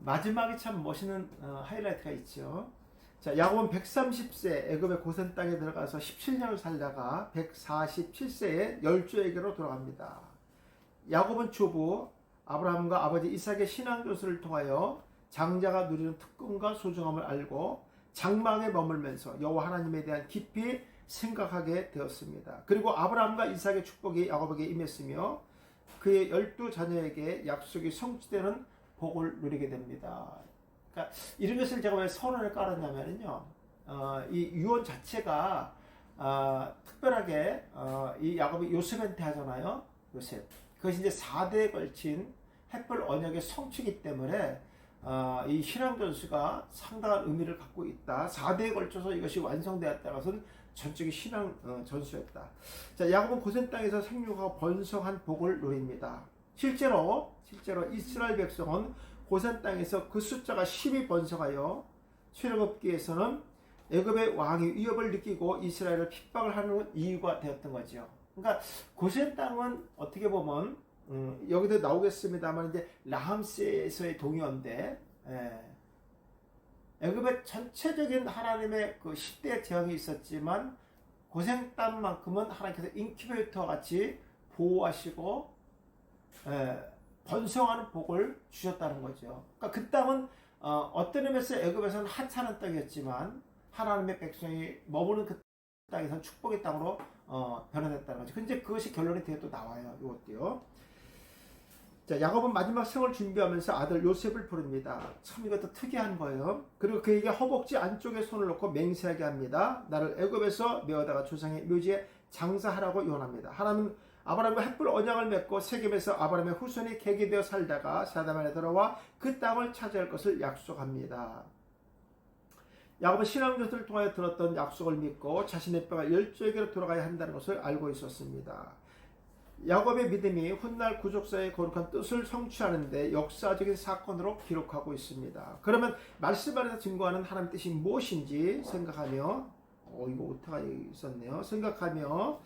마지막에 참 멋있는 하이라이트가 있죠. 자, 야곱은 130세 애굽의 고센 땅에 들어가서 17년을 살다가 147세에 열조에게로 돌아갑니다. 야곱은 주부 아브라함과 아버지 이삭의 신앙교수를 통하여 장자가 누리는 특권과 소중함을 알고 장막에 머물면서 여호와 하나님에 대한 깊이 생각하게 되었습니다. 그리고 아브라함과 이삭의 축복이 야곱에게 임했으며 그의 12자녀에게 약속이 성취되는 복을 누리게 됩니다. 그러니까 이런 것을 제가 왜 선언을 깔았냐면요, 이 유언 자체가 특별하게 이 야곱이 요셉한테 하잖아요. 요셉. 그것이 이제 4대에 걸친 햇불 언약의 성취이기 때문에 이 신앙 전수가 상당한 의미를 갖고 있다. 4대에 걸쳐서 이것이 완성되었다는 것은 전적인 신앙 전수였다. 자, 야곱은 고센 땅에서 생육하고 번성한 복을 누립니다. 실제로 이스라엘 백성은 고센 땅에서 그 숫자가 10이 번성하여 출애굽기에서는 애굽의 왕이 위협을 느끼고 이스라엘을 핍박을 하는 이유가 되었던 거죠. 그러니까 고센 땅은 어떻게 보면 여기도 나오겠습니다만 이제 라함세에서의 동요인데, 애굽의 전체적인 하나님의 그 10대 재앙이 있었지만 고센 땅만큼은 하나님께서 인큐베이터 같이 보호하시고 번성하는 복을 주셨다는 거죠. 그러니까 그 땅은 어떤 의미에서 애굽에서는 하찮은 땅이었지만 하나님의 백성이 머무는 그 땅에서는 축복의 땅으로 변화됐다는 거죠. 근데 그것이 결론이 뒤에 또 나와요. 이것도요. 자, 야곱은 마지막 생을 준비하면서 아들 요셉을 부릅니다. 참 이것도 특이한 거예요. 그리고 그에게 허벅지 안쪽에 손을 놓고 맹세하게 합니다. 나를 애굽에서 메어다가 조상의 묘지에 장사하라고 요원합니다. 하나님은 아브라함과 햇불 언약을 맺고 세겜에서 아브라함의 후손이 계기되어 살다가 사담안에 들어와 그 땅을 차지할 것을 약속합니다. 야곱은 신앙조사를 통하여 들었던 약속을 믿고 자신의 뼈가 열조에게로 돌아가야 한다는 것을 알고 있었습니다. 야곱의 믿음이 훗날 구속사의 거룩한 뜻을 성취하는데 역사적인 사건으로 기록하고 있습니다. 그러면 말씀 안에서 증거하는 하나님의 뜻이 무엇인지 생각하며 이거 오타가 있었네요. 생각하며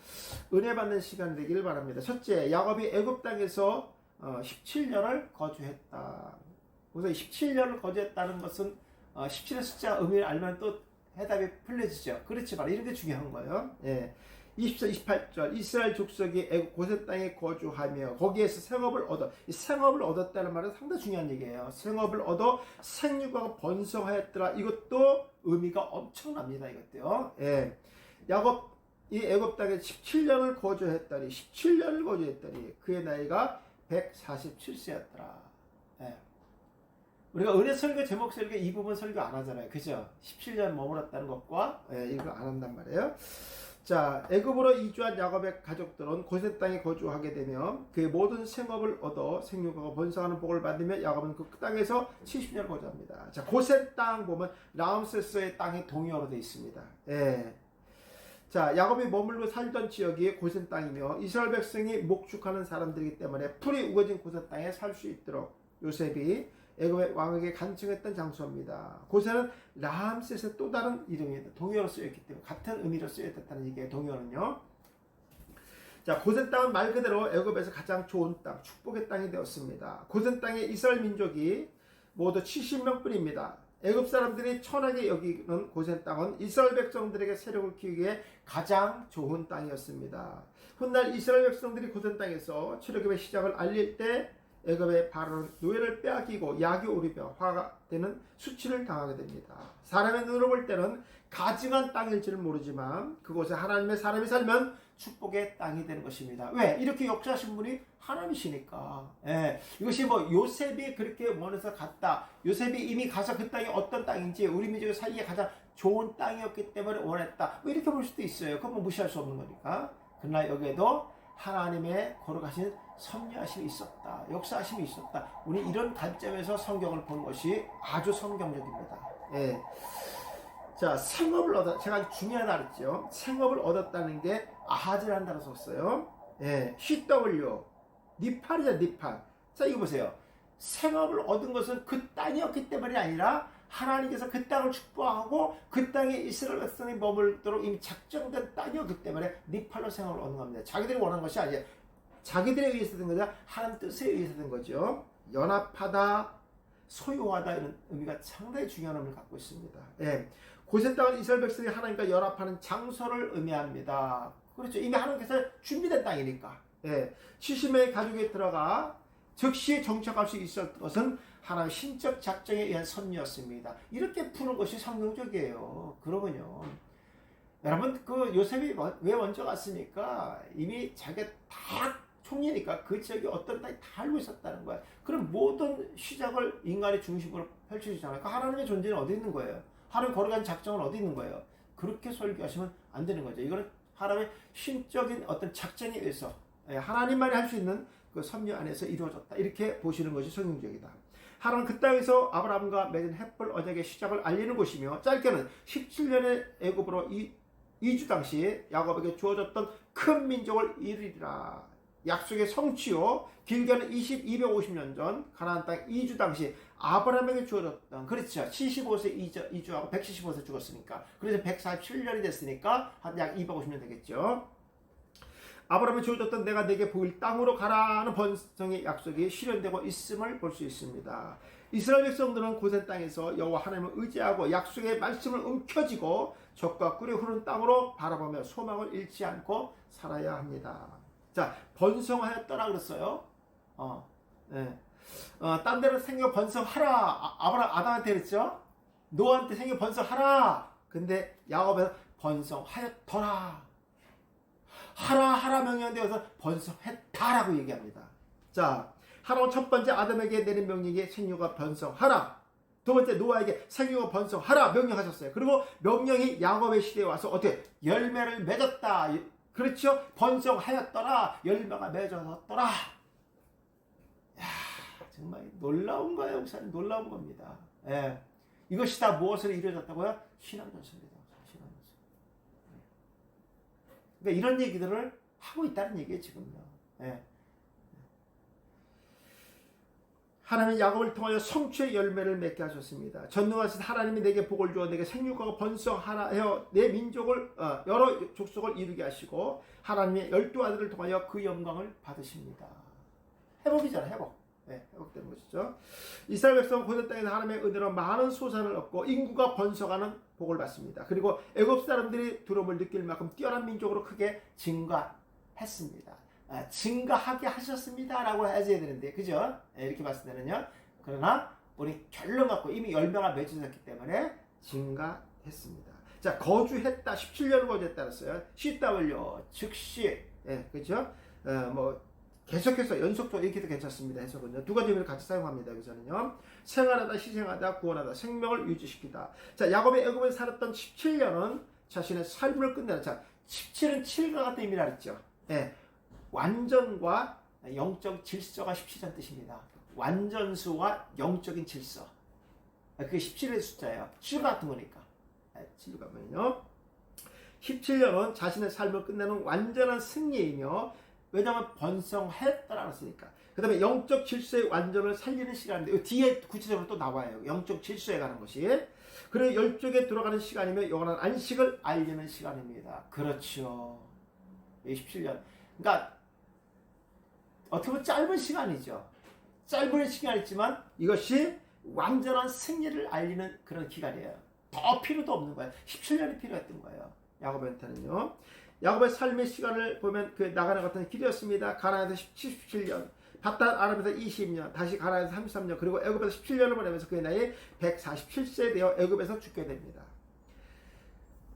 은혜 받는 시간 되기를 바랍니다. 첫째, 야곱이 애굽 땅에서 17년을 거주했다. 그래서 17년을 거주했다는 것은 17의 숫자 의미를 알면 또 해답이 풀려지죠. 그렇지만 이런 게 중요한 거예요. 20절, 28절 이스라엘 족속이 애굽 고센 땅에 거주하며 거기에서 생업을 얻어, 이 생업을 얻었다는 말은 상당히 중요한 얘기예요. 생업을 얻어 생육하고 번성하였더라. 이것도 의미가 엄청납니다. 이것도요. 야곱 이 애굽 땅에 17년을 거주했더니 17년을 거주했더니 그의 나이가 147세였더라. 우리가 은혜 설교 제목 설교 이 부분 설교 안 하잖아요. 그죠? 17년 머물렀다는 것과 이거 안 한단 말이에요. 자, 애굽으로 이주한 야곱의 가족들은 고센 땅에 거주하게 되며 그의 모든 생업을 얻어 생육하고 번성하는 복을 받으며 야곱은 그 땅에서 70년을 거주합니다. 자, 고센 땅 보면 라암세스의 땅이 동요로 되어 있습니다. 자, 야곱이 머물고 살던 지역이 고센 땅이며 이스라엘 백성이 목축하는 사람들이기 때문에 풀이 우거진 고센 땅에 살 수 있도록 요셉이 애굽의 왕에게 간청했던 장소입니다. 고센은 라암셋의 또 다른 이름입니다. 동요로 쓰였기 때문에 같은 의미로 쓰였다는 얘기예요. 동요는요. 자, 고센 땅은 말 그대로 애굽에서 가장 좋은 땅, 축복의 땅이 되었습니다. 고센 땅의 이스라엘 민족이 모두 70명뿐입니다. 애굽 사람들이 천하게 여기는 고센 땅은 이스라엘 백성들에게 세력을 키우기에 가장 좋은 땅이었습니다. 훗날 이스라엘 백성들이 고센 땅에서 출애굽의 시작을 알릴 때 애굽의 바로는 노예를 빼앗기고 약이 오리며 화가 되는 수치를 당하게 됩니다. 사람의 눈으로 볼 때는 가증한 땅일지는 모르지만 그곳에 하나님의 사람이 살면 축복의 땅이 되는 것입니다. 왜? 이렇게 역사하신 분이 하나님이시니까. 이것이 뭐 요셉이 그렇게 원해서 갔다. 요셉이 이미 가서 그 땅이 어떤 땅인지 우리 민족의 살기에 가장 좋은 땅이었기 때문에 원했다. 뭐 이렇게 볼 수도 있어요. 그건 뭐 무시할 수 없는 거니까. 그러나 여기에도 하나님의 거룩하신 섭리하심이 있었다. 역사하심이 있었다. 우리 이런 관점에서 성경을 보는 것이 아주 성경적입니다. 자, 생업을 제가 중요하다 그랬죠. 생업을 얻었다는 게 아하즈라는 단어 썼어요. CW, 니팔이죠, 니팔. 자, 이거 보세요. 생업을 얻은 것은 그 땅이었기 때문이 아니라 하나님께서 그 땅을 축복하고 그 땅에 이스라엘 백성이 머물도록 이미 작정된 땅이었기 때문에 니팔로 생업을 얻는 겁니다. 자기들이 원하는 것이 아니에요. 자기들에 의해서 된 거죠. 하나님 뜻에 의해서 된 거죠. 연합하다, 소유하다 이런 의미가 상당히 중요한 의미를 갖고 있습니다. 예. 고센 땅은 이스라엘 백성이 하나님과 연합하는 장소를 의미합니다. 그렇죠. 이미 하나님께서 준비된 땅이니까. 예. 70명의 가족이 들어가 즉시 정착할 수 있었던 것은 하나님의 신적 작정에 의한 섭리였습니다. 이렇게 푸는 것이 성경적이에요. 그러면요. 여러분, 그 요셉이 왜 먼저 갔습니까? 이미 자기가 다 총리니까 그 지역이 어떤 땅이 다 알고 있었다는 거야. 그럼 모든 시작을 인간의 중심으로 펼쳐주잖아요. 그 하나님의 존재는 어디 있는 거예요? 하나님 거룩한 작정은 어디 있는 거예요? 그렇게 설교하시면 안 되는 거죠. 이거는 하나님의 신적인 어떤 작정에 의해서 하나님만이 할 수 있는 그 섭리 안에서 이루어졌다. 이렇게 보시는 것이 성경적이다. 하나님은 그 땅에서 아브라함과 맺은 햇불 언약의 시작을 알리는 곳이며 짧게는 17년의 애굽으로 이주 당시 야곱에게 주어졌던 큰 민족을 이루리라. 약속의 성취요. 길게는 250년 전 가나안 땅 이주 당시 아브라함에게 주어졌던, 그렇죠. 75세 이주하고 175세 죽었으니까, 그래서 147년이 됐으니까 한 약 250년 되겠죠. 아브라함에 주어졌던 내가 내게 보일 땅으로 가라는 번성의 약속이 실현되고 있음을 볼 수 있습니다. 이스라엘 백성들은 고센 땅에서 여호와 하나님을 의지하고 약속의 말씀을 움켜쥐고 적과 꿀이 흐르는 땅으로 바라보며 소망을 잃지 않고 살아야 합니다. 자, 번성하였더라 그랬어요. 딴 데로 생겨 번성하라. 아담한테 그랬죠. 노아한테 생겨 번성하라. 근데 야곱에서 번성하였더라. 하라 명령되어서 번성했다라고 얘기합니다. 자, 하나님은 첫 번째 아담에게 내린 명령이 생육과 번성하라. 두 번째 노아에게 생육과 번성하라 명령하셨어요. 그리고 명령이 야곱의 시대에 와서 어떻게 열매를 맺었다. 그렇죠? 번성하였더라. 열매가 맺어졌더라. 야, 정말 놀라운 거예요. 목사님, 놀라운 겁니다. 예. 이것이 다 무엇으로 이루어졌다고요? 신앙전설입니다. 신앙전설. 그러니까 이런 얘기들을 하고 있다는 얘기예요, 지금요. 예. 하나님은 야곱을 통하여 성취의 열매를 맺게 하셨습니다. 전능하신 하나님이 내게 복을 주어 내게 생육하고 번성하라 하여 내 민족을 여러 족속을 이루게 하시고 하나님의 12아들을 통하여 그 영광을 받으십니다. 회복이잖아요. 회복. 네, 회복되는 것이죠. 이스라엘 백성은 고센 땅에서 하나님의 은혜로 많은 소산을 얻고 인구가 번성하는 복을 받습니다. 그리고 애굽 사람들이 두려움을 느낄 만큼 뛰어난 민족으로 크게 증가했습니다. 증가하게 하셨습니다 라고 해줘야 되는데, 그죠? 이렇게 봤을 때는요. 그러나 우리 결론 갖고 이미 열매가 맺어졌기 때문에 증가했습니다. 자, 거주했다. 17년을 거주했다 그랬어요. CW 즉시, 그죠? 계속해서 연속적으로 이렇게도 괜찮습니다. 해석은요. 두 가지 의미를 같이 사용합니다. 여기서는요. 생활하다, 희생하다, 구원하다, 생명을 유지시키다. 자, 야곱이 애굽에 살았던 17년은 자신의 삶을 끝내는, 자, 17은 7과 같은 의미라 했죠. 완전과 영적 질서가 17전 뜻입니다. 완전수와 영적인 질서. 그게 17의 숫자예요. 7 같은 거니까. 7 가면요. 17년은 자신의 삶을 끝내는 완전한 승리이며, 왜냐하면 번성했다라고 했으니까. 그 다음에 영적 질서의 완전을 살리는 시간인데, 뒤에 구체적으로 또 나와요. 영적 질서에 가는 것이. 그리고 열쪽에 들어가는 시간이며 영원한 안식을 알리는 시간입니다. 그렇죠. 17년. 그러니까 어떻게 보면 짧은 시간이죠. 짧은 시간이지만 이것이 완전한 승리를 알리는 그런 기간이에요. 더 필요도 없는 거예요. 17년이 필요했던 거예요. 야곱한테는요. 야곱의 삶의 시간을 보면 그 나가는 같은 길이었습니다. 가나안에서 17년, 바탄 아람에서 20년, 다시 가나안에서 33년, 그리고 애굽에서 17년을 보내면서 그의 나이 147세 되어 애굽에서 죽게 됩니다.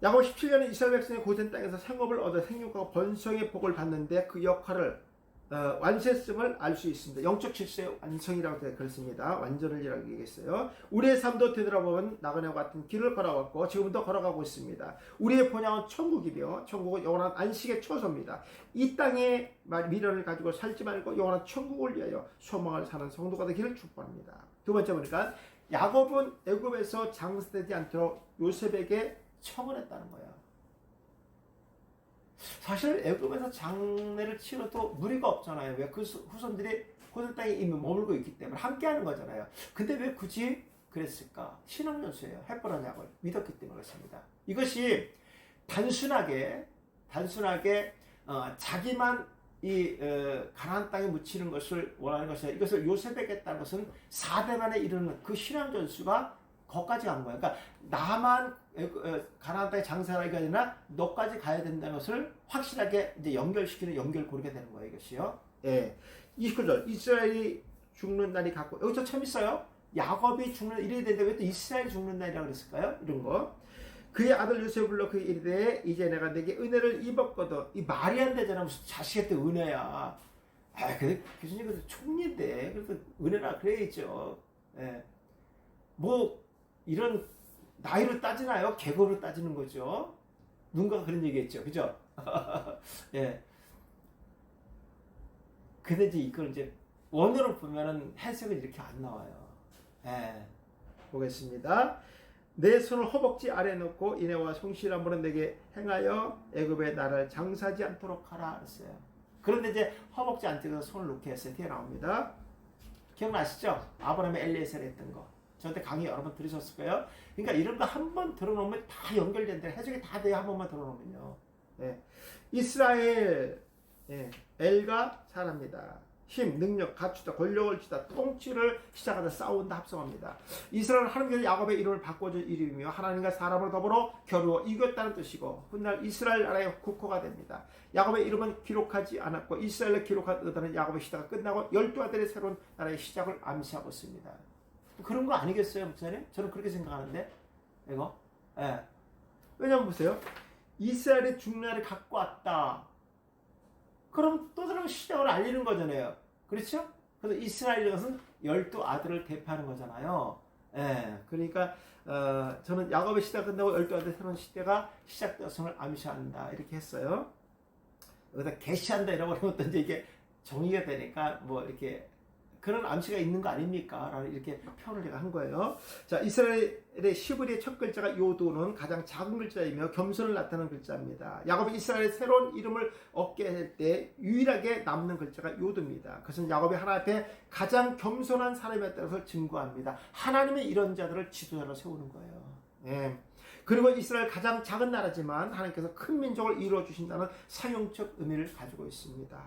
야곱 17년은 이스라엘 백성의 고센 땅에서 생업을 얻어 생육하고 번성의 복을 받는데 그 역할을 완세성을 알 수 있습니다. 영적 질서의 완성이라고 그랬습니다. 완전을이라고 얘기했어요. 우리의 삶도 되돌아보면 나그네와 같은 길을 걸어왔고 지금도 걸어가고 있습니다. 우리의 본향은 천국이며 천국은 영원한 안식의 처소입니다. 이 땅에 미련을 가지고 살지 말고 영원한 천국을 위하여 소망을 사는 성도가 되기를 축복합니다. 두 번째 보니까 야곱은 애굽에서 장사되지 않도록 요셉에게 청을 했다는 거예요. 사실 애굽에서 장례를 치러도 무리가 없잖아요. 왜? 그 후손들이 고센 땅에 이미 머물고 있기 때문에 함께하는 거잖아요. 근데 왜 굳이 그랬을까? 신앙연수예요. 햇불 언약을 믿었기 때문에 그렇습니다. 이것이 단순하게 자기만 이 가나안 땅에 묻히는 것을 원하는 것이야. 이것을 요셉에게 따른 것은 4대 만에 이르는 그 신앙 전수가 거기까지 간 거야. 그러니까 나만 가나안 땅에 장사하기가 아니라 너까지 가야 된다는 것을 확실하게 이제 연결시키는 연결고리가 되는 거예요. 이것이요. 예. 29절 이스라엘이 죽는 날이 갔고 여기서 참 있어요. 야곱이 죽는 이래야 되는데 왜 또 이스라엘이 죽는 날이라고 그랬을까요? 이런 거. 그의 아들 요셉을 불러 그 이르되 이제 내가 내게 은혜를 입었거든. 이 말이 안 되잖아. 무슨 자식한테 은혜야. 아, 근데 교수님 그래도 총리인데 그래도 은혜라 그래야죠. 예. 뭐 이런 나이로 따지나요? 계급으로 따지는 거죠. 누군가가 그런 얘기했죠. 그죠? 예. 근데 이제 이걸 이제 원어로 보면은 해석은 이렇게 안 나와요. 예. 보겠습니다. 내 손을 허벅지 아래 놓고 이내와 성실함으로 내게 행하여 애굽의 나라를 장사하지 않도록 하라 했어요. 그런데 이제 허벅지 안쪽에서 손을 놓게 했어요. 뒤에 나옵니다. 기억나시죠? 아브라함의 엘리에셀 했던 거. 저한테 강의 여러 번 들으셨을 거예요. 그러니까 이런 거 한 번 들어놓으면 다 연결된다. 해석이 다 돼요. 한 번만 들어놓으면요. 예. 이스라엘 엘과 사람입니다. 힘, 능력, 갖추다, 권력을 주다, 통치를 시작하다 싸운다 합성합니다. 이스라엘은 하나님께서 야곱의 이름을 바꿔준 이름이며 하나님과 사람을 더불어 겨루어 이겼다는 뜻이고 훗날 이스라엘 나라의 국호가 됩니다. 야곱의 이름은 기록하지 않았고 이스라엘을 기록한 의도는 야곱의 시대가 끝나고 12아들의 새로운 나라의 시작을 암시하고 있습니다. 그런 거 아니겠어요, 목사님? 저는 그렇게 생각하는데 이거 예. 왜냐면 보세요. 이스라엘의 중날을 갖고 왔다. 그럼 또 다른 시작을 알리는 거잖아요. 그렇죠? 그래서 이스라엘의 것은 12아들을 대표하는 거잖아요. 예. 그러니까 저는 야곱의 시대가 끝나고 12아들의 새로운 시대가 시작되었음을 암시한다. 이렇게 했어요. 여기다 계시한다 이라고 하면 또 이제 이게 정의가 되니까 뭐 이렇게 그런 암시가 있는 거 아닙니까? 라는 이렇게 표현을 제가 한 거예요. 자, 이스라엘의 시브리의 첫 글자가 요도는 가장 작은 글자이며 겸손을 나타내는 글자입니다. 야곱이 이스라엘의 새로운 이름을 얻게 할 때 유일하게 남는 글자가 요도입니다. 그것은 야곱이 하나님 앞에 가장 겸손한 사람이었다는 것을 증거합니다. 하나님의 이런 자들을 지도자로 세우는 거예요. 예. 그리고 이스라엘 가장 작은 나라지만 하나님께서 큰 민족을 이루어 주신다는 상용적 의미를 가지고 있습니다.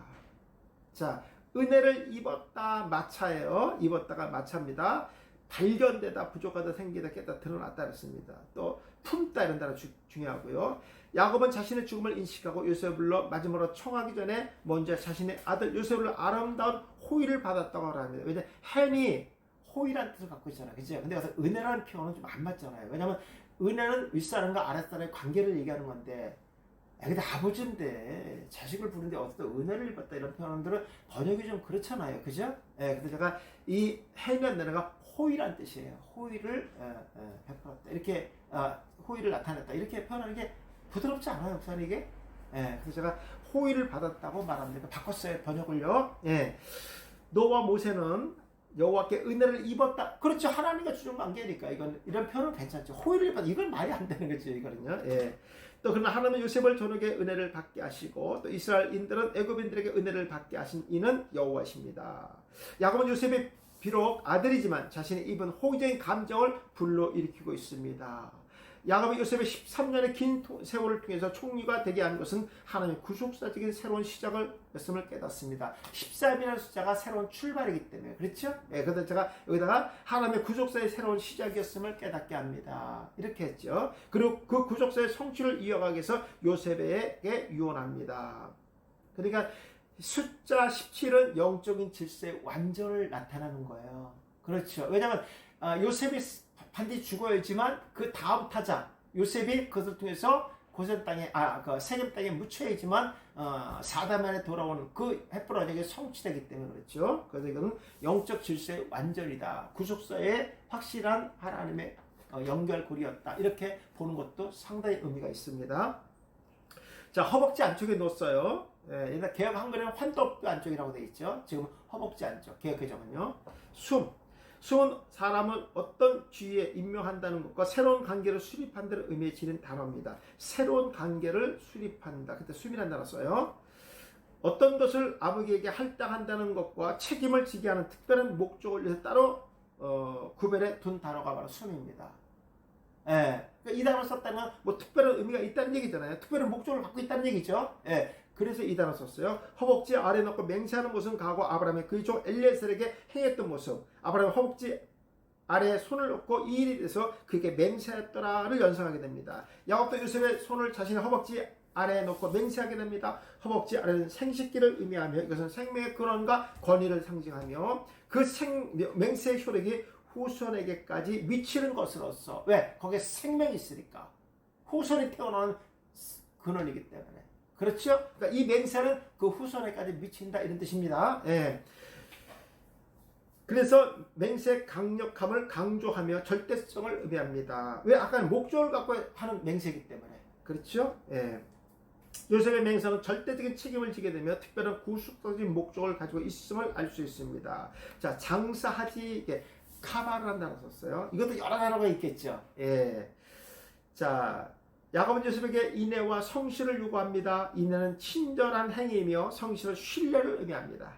자, 은혜를 입었다 마차예요. 입었다가 마차입니다. 발견되다, 부족하다, 생기다, 깨다, 드러났다 그랬습니다. 또 품다 이런 단어 중요하고요. 야곱은 자신의 죽음을 인식하고 요셉을 불러 마지막으로 청하기 전에 먼저 자신의 아들 요셉을 아름다운 호의를 받았다고 합니다. 왜냐하면 햄이 호의라는 뜻을 갖고 있잖아요. 그죠? 근데 여기서 은혜라는 표현은 좀 안 맞잖아요. 왜냐하면 은혜는 윗사람과 아랫사람의 관계를 얘기하는 건데 근데 아버지인데 자식을 부르는데 어떻게 은혜를 입었다 이런 표현들은 번역이 좀 그렇잖아요. 그죠? 근데 제가 이 해면내가 호의란 뜻이에요. 호의를 베풀었다. 이렇게 호의를 나타냈다. 이렇게 표현하는 게 부드럽지 않아요, 목사님 이게? 그래서 제가 호의를 받았다고 말합니다. 바꿨어요, 번역을요. 노와 모세는 여호와께 은혜를 입었다. 그렇죠. 하나님과 주는 관계니까 이건 이런 표현은 괜찮죠. 호의를 입었다. 이건 말이 안 되는 거죠, 이거는요. 또 그러나 하나님은 요셉을 저녁에 은혜를 받게 하시고 또 이스라엘인들은 애굽인들에게 은혜를 받게 하신 이는 여호와십니다. 야곱은 요셉이 비록 아들이지만 자신이 입은 호의적인 감정을 불러일으키고 있습니다. 야곱이 요셉의 13년의 긴 세월을 통해서 총리가 되게 한 것은 하나님의 구속사적인 새로운 시작을 했음을 깨닫습니다. 13이라는 숫자가 새로운 출발이기 때문에 그렇죠? 그래서 제가 여기다가 하나님의 구속사의 새로운 시작이었음을 깨닫게 합니다. 이렇게 했죠. 그리고 그 구속사의 성취를 이어가기 위해서 요셉에게 유언합니다. 그러니까 숫자 17은 영적인 질서의 완전을 나타내는 거예요. 그렇죠. 왜냐하면 요셉이 반드시 죽어야지만 그 다음 타자 요셉이 그것을 통해서 고센 땅에 그 세겜 땅에 묻혀야지만 4단 만에 돌아오는 그 햇불 언약이 성취되기 때문에 그렇죠. 그래서 이거는 영적 질서의 완전이다. 구속사의 확실한 하나님의 연결고리였다. 이렇게 보는 것도 상당히 의미가 있습니다. 자, 허벅지 안쪽에 놓았어요. 일단 개혁 한글에는 환도뼈 안쪽이라고 되어 있죠. 지금 허벅지 안쪽 개혁 개정은요. 숨은 사람을 어떤 지위에 임명한다는 것과 새로운 관계를 수립한다는 의미에 지닌 단어입니다. 새로운 관계를 수립한다. 그때 숨이라는 단어 써요. 어떤 것을 아버지에게 할당한다는 것과 책임을 지게 하는 특별한 목적을 위해서 따로 구별해 둔 단어가 바로 숨입니다. 그러니까 이 단어를 썼다는 건 뭐 특별한 의미가 있다는 얘기잖아요. 특별한 목적을 갖고 있다는 얘기죠. 그래서 이 단어 썼어요. 허벅지 아래 놓고 맹세하는 모습은 가고 아브라함이 그의 종 엘리에셀에게 행했던 모습. 아브라함이 허벅지 아래에 손을 놓고 이 일이 돼서 그에게 맹세했더라를 연상하게 됩니다. 야곱도 요셉의 손을 자신의 허벅지 아래에 놓고 맹세하게 됩니다. 허벅지 아래는 생식기를 의미하며 이것은 생명의 근원과 권위를 상징하며 그 맹세의 효력이 후손에게까지 미치는 것으로서 왜? 거기에 생명이 있으니까 후손이 태어나는 근원이기 때문에 그렇죠? 그러니까 이 맹세는 그 후손에까지 미친다 이런 뜻입니다. 예. 그래서 맹세의 강력함을 강조하며 절대성을 의미합니다. 왜? 아까는 목적을 갖고 하는 맹세이기 때문에 그렇죠? 예. 요셉의 맹세는 절대적인 책임을 지게 되며 특별한 구속적인 목적을 가지고 있음을 알 수 있습니다. 자, 장사하지 카바를 한다고 썼어요. 이것도 여러 단어가 있겠죠. 예. 자, 야곱은 요셉에게 인애와 성실을 요구합니다. 인애는 친절한 행위이며 성실은 신뢰를 의미합니다.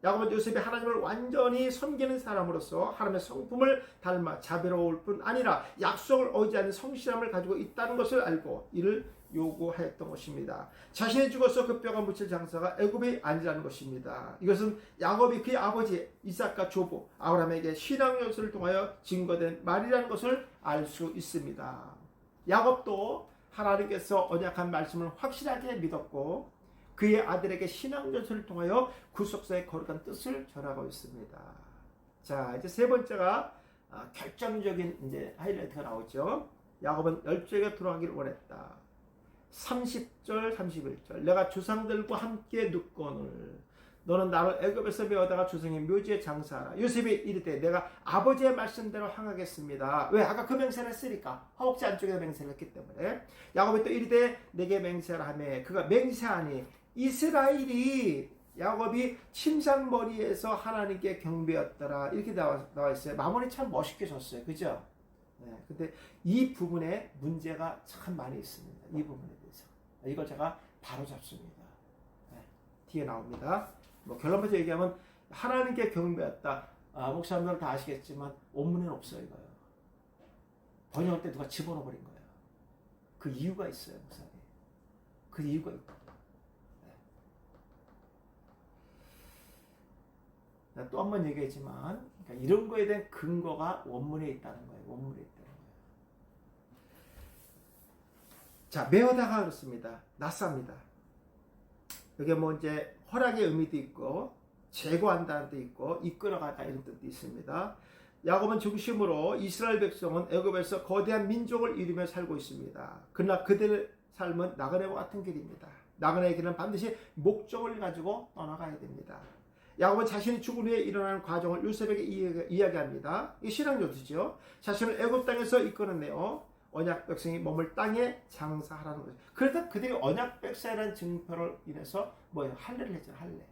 야곱은 요셉이 하나님을 완전히 섬기는 사람으로서 하나님의 성품을 닮아 자비로울 뿐 아니라 약속을 어기지 성실함을 가지고 있다는 것을 알고 이를 요구하였던 것입니다. 자신이 죽어서 그 뼈가 묻힐 장사가 애굽이 아니라는 것입니다. 이것은 야곱이 그의 아버지 이삭과 조부 아브라함에게 신앙 요소를 통하여 증거된 말이라는 것을 알 수 있습니다. 야곱도 하나님께서 언약한 말씀을 확실하게 믿었고 그의 아들에게 신앙 요소를 통하여 구속사의 거룩한 뜻을 전하고 있습니다. 자, 이제 세 번째가 결정적인 이제 하이라이트가 나오죠. 야곱은 열조에게 돌아가기를 원했다. 30절 31절 내가 조상들과 함께 눕거늘 너는 나를 애굽에서 메어다가 조상의 묘지에 장사하라. 요셉이 이르되 내가 아버지의 말씀대로 행하겠습니다. 왜? 아까 그 맹세를 했으니까 허벅지 안쪽에서 맹세를 했기 때문에 야곱이 또 이르되 내게 맹세하라 하매 그가 맹세하니 이스라엘이 야곱이 침상머리에서 하나님께 경배했더라 이렇게 나와 있어요. 마무리 참 멋있게 줬어요. 그죠? 네, 근데 이 부분에 문제가 참 많이 있습니다. 이 부분에 대해서 이걸 제가 바로 잡습니다. 네, 뒤에 나옵니다. 뭐 결론부터 얘기하면 하나님께 경배했다. 목사님들 다 아시겠지만 원문에는 없어요. 이거요. 번역할 때 누가 집어넣어 버린 거예요. 그 이유가 있어요, 목사님. 그 이유가 있고. 네. 또 한 번 얘기했지만 그러니까 이런 거에 대한 근거가 원문에 있다는 거예요. 원문에 있다는 거예요. 자, 메어다가 그렇습니다. 낯쌉니다. 여기 뭐 이제 허락의 의미도 있고 제거한다는 뜻도 있고 이끌어가다 이런 뜻도 있습니다. 야곱은 중심으로 이스라엘 백성은 애굽에서 거대한 민족을 이루며 살고 있습니다. 그러나 그들의 삶은 나그네와 같은 길입니다. 나그네의 길은 반드시 목적을 가지고 떠나가야 됩니다. 야곱은 자신이 죽은 후에 일어나는 과정을 요셉에게 이야기합니다. 이게 신앙 요소죠. 자신을 애굽 땅에서 이끌어내어 언약 백성이 머물 땅에 장사하라는 거죠. 그래서 그들이 언약 백성이라는 증표를 인해서 뭐예요? 할례를 했잖아요. 할례.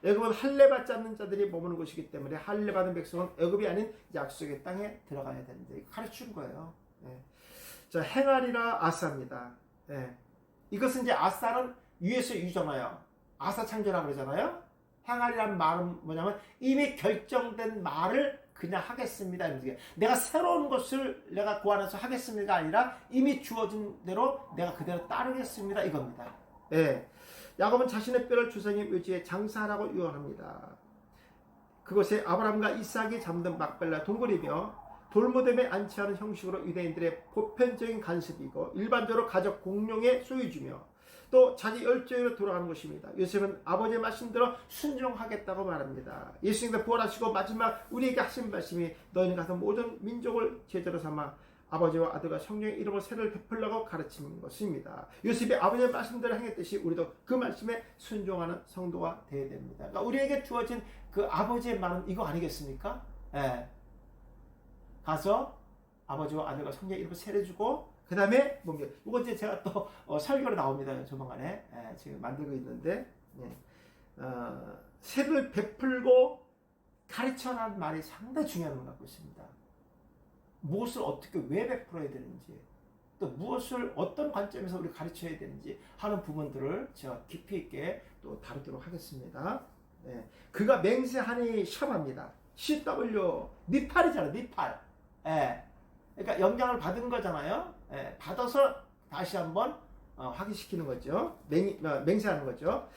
애굽은 할례 받지 않는 자들이 머무는 곳이기 때문에 할례 받은 백성은 애굽이 아닌 약속의 땅에 들어가야 되는데 가르친 거예요. 예. 자, 행하리라 아사입니다. 예. 이것은 이제 아사는 위에서 유잖아요. 아사 창조라고 그러잖아요. 행하리란 말은 뭐냐면 이미 결정된 말을 그냥 하겠습니다. 내가 새로운 것을 내가 고안해서 하겠습니다가 아니라 이미 주어진 대로 내가 그대로 따르겠습니다. 이겁니다. 예. 야곱은 자신의 뼈를 조상의 묘지에 장사하라고 유언합니다. 그것에 아브라함과 이삭이 잠든 막벨라 동굴이며 돌무덤에 안치하는 형식으로 유대인들의 보편적인 간습이고 일반적으로 가족 공용의 소유주며 또 자기 열조로 돌아가는 것입니다. 요셉은 아버지의 말씀대로 순종하겠다고 말합니다. 예수님께서 부활하시고 마지막 우리에게 하신 말씀이 너희는 가서 모든 민족을 제자로 삼아 아버지와 아들과 성령의 이름으로 세례를 베풀라고 가르친 것입니다. 요셉이 아버지의 말씀대로 행했듯이 우리도 그 말씀에 순종하는 성도가 되어야 됩니다. 그러니까 우리에게 주어진 그 아버지의 말은 이거 아니겠습니까? 예. 가서 아버지와 아들과 성령의 이름으로 세례 주고 그 다음에 뭡니까? 이거 이제 제가 또 설교로 나옵니다. 조만간에 지금 만들고 있는데 세례를 베풀고 가르쳐라는 말이 상당히 중요한 걸 갖고 있습니다. 무엇을 어떻게 왜 베풀어야 되는지 또 무엇을 어떤 관점에서 우리 가르쳐야 되는지 하는 부분들을 제가 깊이 있게 또 다루도록 하겠습니다. 네. 그가 맹세하니 샤마입니다. CW 니팔이잖아요. 니팔. 예. 그러니까 영향을 받은 거잖아요. 예. 받아서 다시 한번 확인시키는 거죠. 맹세하는 거죠.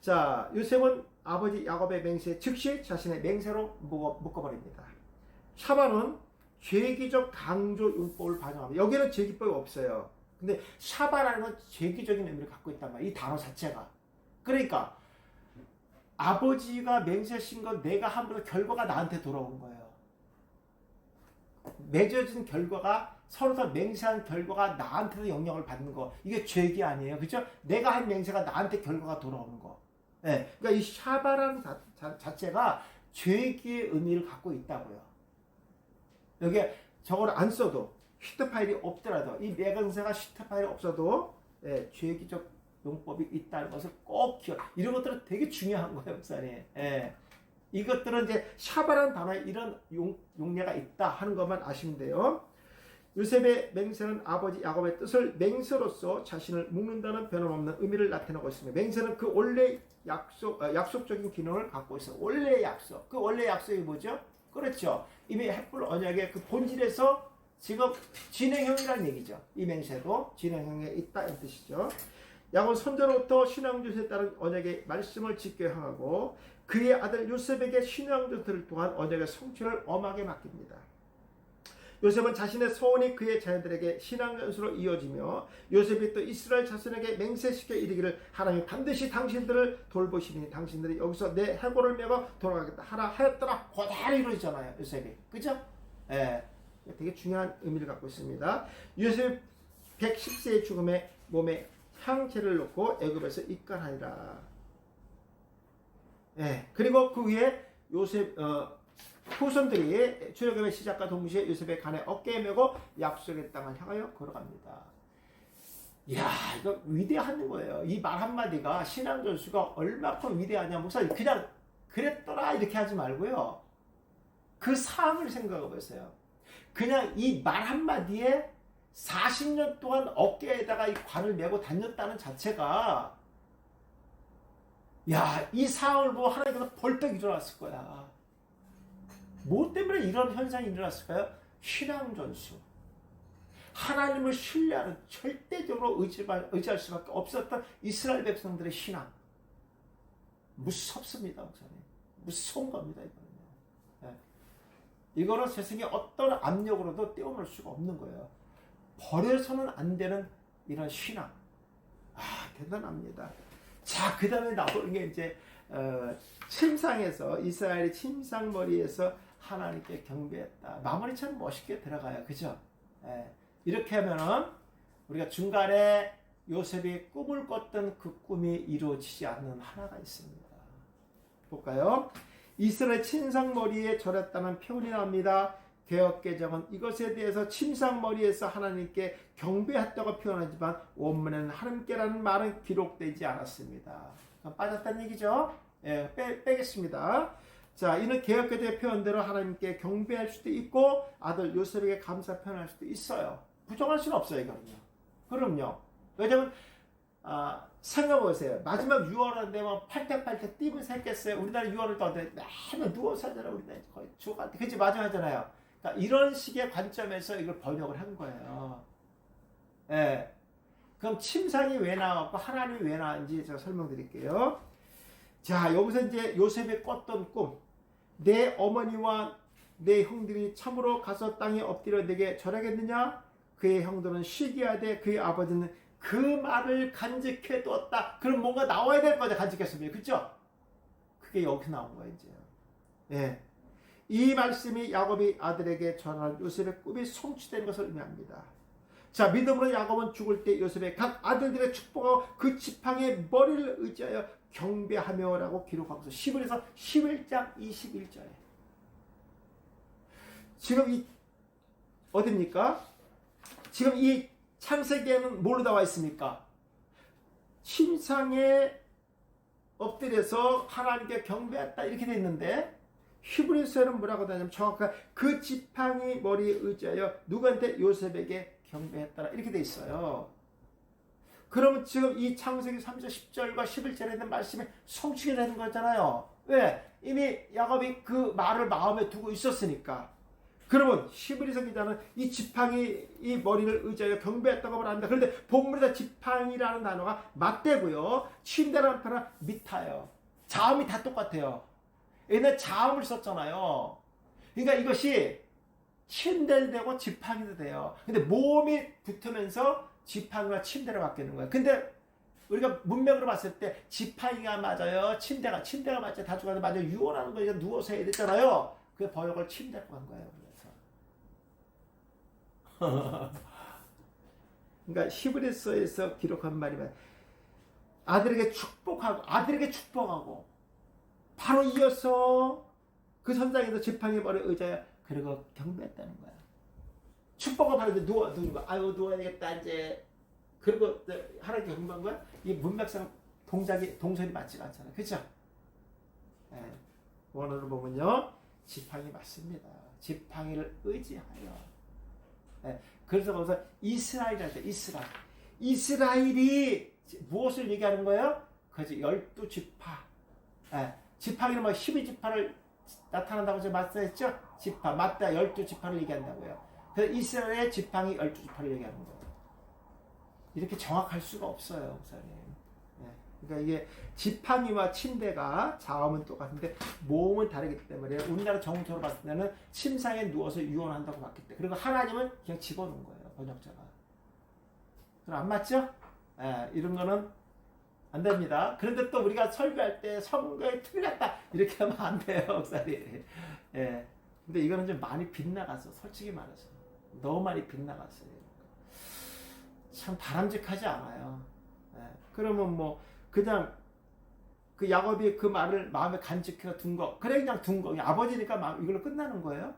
자, 요셉은 아버지 야곱의 맹세에 즉시 자신의 맹세로 묶어버립니다. 샤바는 죄기적 강조 율법을 반영합니다. 여기는 죄기법이 없어요. 근데 샤바라는 건 죄기적인 의미를 갖고 있단 말이에요. 이 단어 자체가. 그러니까 아버지가 맹세하신 건 내가 함으로 결과가 나한테 돌아온 거예요. 맺어진 결과가 서로 맹세한 결과가 나한테도 영향을 받는 거. 이게 죄기 아니에요. 그죠? 내가 한 맹세가 나한테 결과가 돌아오는 거. 네. 그러니까 이 샤바라는 자체가 죄기의 의미를 갖고 있다고요. 여기에 저걸 안 써도 시트 파일이 없더라도 이 맹세가 시트 파일이 없어도 죄기적 용법이 있다는 것을 꼭 기억. 이런 것들은 되게 중요한 거예요, 목사님. 이것들은 이제 샤바라는 단어에 이런 용례가 있다 하는 것만 아시면 돼요. 요셉의 맹세는 아버지 야곱의 뜻을 맹세로서 자신을 묶는다는 변함없는 의미를 나타내고 있습니다. 맹세는 그 원래 약속적인 기능을 갖고 있어요. 원래의 약속. 그 원래의 약속이 뭐죠? 그렇죠. 이미 햇불 언약의 그 본질에서 지금 진행형이라는 얘기죠. 이 맹세도 진행형에 있다 이 뜻이죠. 야곱은 선자로부터 신앙조서에 따른 언약의 말씀을 지켜야 하고 그의 아들 요셉에게 신앙조서를 통한 언약의 성취를 엄하게 맡깁니다. 요셉은 자신의 소원이 그의 자녀들에게 신앙전수로 이어지며 요셉이 또 이스라엘 자손에게 맹세시켜 이르기를 하나님이 반드시 당신들을 돌보시니 당신들이 여기서 내 해골을 메고 돌아가겠다 하라 하였더라. 그대로 이루어지잖아요. 요셉이. 그죠? 되게 중요한 의미를 갖고 있습니다. 요셉 110세의 죽음에 몸에 향제를 놓고 애굽에서 입간하니라. 그리고 그 위에 요셉 후손들이 출애굽의 시작과 동시에 요셉의 간에 어깨에 메고 약속의 땅을 향하여 걸어갑니다. 이야, 이거 위대한 거예요. 이 말 한마디가 신앙 전수가 얼마큼 위대하냐. 목사님 그냥 그랬더라 이렇게 하지 말고요. 그 상황을 생각해 보세요. 그냥 이 말 한마디에 40년 동안 어깨에다가 이 관을 메고 다녔다는 자체가 야, 이 상황을 보고 하나님께서 벌떡 일어났을 거야. 뭐 때문에 이런 현상이 일어났을까요? 신앙전수. 하나님을 신뢰하는 절대적으로 의지할 수밖에 없었던 이스라엘 백성들의 신앙. 무섭습니다, 목사님. 무서운 겁니다, 이거는요. 이거는 세상에 어떤 압력으로도 떼어놓을 수가 없는 거예요. 버려서는 안 되는 이런 신앙. 대단합니다. 자, 그 다음에 나오는 게 이제, 침상에서, 이스라엘의 침상머리에서 하나님께 경배했다. 마무리 참 멋있게 들어가요. 그죠? 이렇게 하면은, 우리가 중간에 요셉이 꿈을 꿨던 그 꿈이 이루어지지 않는 하나가 있습니다. 볼까요? 이스라엘 침상머리에 절했다는 표현이 나옵니다. 개역개정은 이것에 대해서 침상머리에서 하나님께 경배했다고 표현하지만 원문에는 하나님께라는 말은 기록되지 않았습니다. 빠졌다는 얘기죠. 빼겠습니다. 자, 이는 개역개정의 표현대로 하나님께 경배할 수도 있고 아들 요셉에게 감사 표현할 수도 있어요. 부정할 수는 없어요. 이거는요. 그럼요. 왜냐면 생각해보세요. 마지막 유월인데 뭐 팔딱팔딱 띠을 샜겠어요. 우리나라 유월을 떠는데 맨날 누워서 하잖아. 우리나라 거의 죽었는데. 그치? 마지막 하잖아요. 그러니까 이런 식의 관점에서 이걸 번역을 한 거예요. 그럼 침상이 왜 나왔고 하나님이 왜 나왔는지 제가 설명드릴게요. 자, 여기서 이제 요셉이 꿨던 꿈. 내 어머니와 내 형들이 참으로 가서 땅에 엎드려 내게 절하겠느냐? 그의 형들은 시기하되 그의 아버지는 그 말을 간직해 두었다. 그럼 뭔가 나와야 될 거죠. 간직했으면. 그죠? 그게 여기서 나온 거예요, 이제. 이 말씀이 야곱이 아들에게 전할 요셉의 꿈이 성취된 것을 의미합니다. 자, 믿음으로 야곱은 죽을 때 요셉의 각 아들들의 축복하고 그 지팡이의 머리를 의지하여 경배하며 라고 기록하고서 10일에서 11장 21절에 지금 이 어딥니까? 지금 이 창세기에는 뭘로 나와 있습니까? 침상에 엎드려서 하나님께 경배했다 이렇게 돼 있는데 히브리서에는 뭐라고 하냐면 정확하게 그 지팡이 머리에 의지하여 누구한테? 요셉에게 경배했다 이렇게 돼 있어요. 그러면 지금 이 창세기 3절 10절과 11절에 있는 말씀이 성취가 되는 거잖아요. 왜? 이미 야곱이 그 말을 마음에 두고 있었으니까. 그러면 히브리서 기자는 이 지팡이 이 머리를 의지하여 경배했다고 말합니다. 그런데 본문에서 지팡이라는 단어가 맞대고요. 침대라는 단어는 미타예요. 자음이 다 똑같아요. 얘는 자음을 썼잖아요. 그러니까 이것이 침대도 되고 지팡이도 돼요. 근데 몸이 붙으면서 지팡이와 침대로 바뀌는 거예요. 근데 우리가 문맥으로 봤을 때 지팡이가 맞아요, 침대가 맞아요, 다 죽어도 맞아요, 유언하는 거니까 누워서 해야 되잖아요. 그 번역을 침대로 한 거예요. 그래서 그러니까 히브리서에서 기록한 말이면 아들에게 축복하고 바로 이어서 그 선장에서 지팡이 머리에 의자에 그리고 경배했다는 거야. 축복을 받는데 누운 거. 아유 누워야 되겠다 이제. 그리고 하나님께 경배한 거야. 이 문맥상 동선이 맞지가 않잖아. 그렇죠? 네. 원어를 보면요, 지팡이 맞습니다. 지팡이를 의지하여. 네. 그래서 거기서 이스라엘이라죠. 이스라엘이 무엇을 얘기하는 거예요? 그지 12지파. 네. 지팡이는 뭐 12지파를 나타난다고 제가 말씀했죠? 지파, 맞다 12지파를 얘기한다고요. 그래서 이스라엘의 지팡이 12지파를 얘기하는 거예요. 이렇게 정확할 수가 없어요, 목사님. 네. 그러니까 이게 지팡이와 침대가 자음은 똑같은데 모음은 다르기 때문에 우리나라 정토로 봤을 때는 침상에 누워서 유언한다고 봤기 때문에, 그리고 하나님은 그냥 집어넣은 거예요, 번역자가. 그럼 안 맞죠? 네, 이런 거는 안 됩니다. 그런데 또 우리가 설교할 때 성경이 틀렸다 이렇게 하면 안 돼요, 목사님. 예. 근데 이거는 좀 많이 빗나갔어, 솔직히 말해서. 너무 많이 빗나갔어요. 참 바람직하지 않아요. 예. 그러면 뭐 그냥 그 야곱이 그 말을 마음에 간직해서 둔 거, 그래 그냥 둔 거, 그냥 아버지니까 이걸로 끝나는 거예요?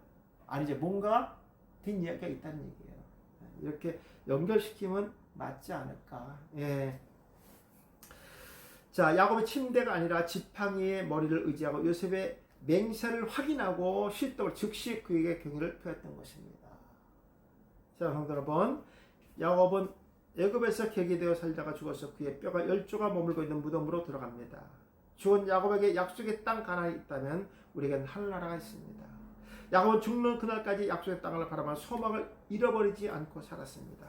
아니지, 뭔가 뒷이야기가 있다는 얘기예요. 예. 이렇게 연결시키면 맞지 않을까. 예. 자, 야곱의 침대가 아니라 지팡이의 머리를 의지하고 요셉의 맹세를 확인하고 실덕을 즉시 그에게 경의를 표했던 것입니다. 자, 성도 여러분, 야곱은 애굽에서 계기되어 살다가 죽어서 그의 뼈가 10조가 머물고 있는 무덤으로 들어갑니다. 죽은 야곱에게 약속의 땅 가나안이 있다면 우리에겐 하늘나라가 있습니다. 야곱은 죽는 그날까지 약속의 땅을 바라보며 소망을 잃어버리지 않고 살았습니다.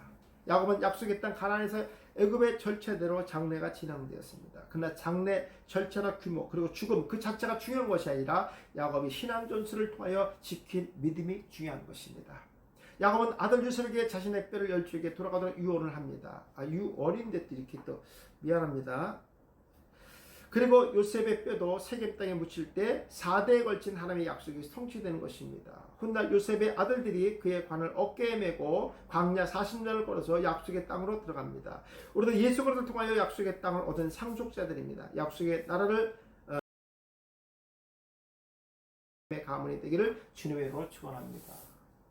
야곱은 약속의 땅 가나안에서 애굽의 절차대로 장례가 진행되었습니다. 그러나 장례 절차나 규모 그리고 죽음 그 자체가 중요한 것이 아니라 야곱이 신앙 전술을 통하여 지킨 믿음이 중요한 것입니다. 야곱은 아들 요셉에게 자신의 뼈를 열주에게 돌아가도록 유언을 합니다. 유언인데 이렇게 또 미안합니다. 그리고 요셉의 뼈도 세겜 땅에 묻힐 때 4대에 걸친 하나님의 약속이 성취되는 것입니다. 훗날 요셉의 아들들이 그의 관을 어깨에 메고 광야 40년을 걸어서 약속의 땅으로 들어갑니다. 우리도 예수 그리스도를 통하여 약속의 땅을 얻은 상속자들입니다. 약속의 나라를 가문이 되기를 주님의 이름으로 축원합니다.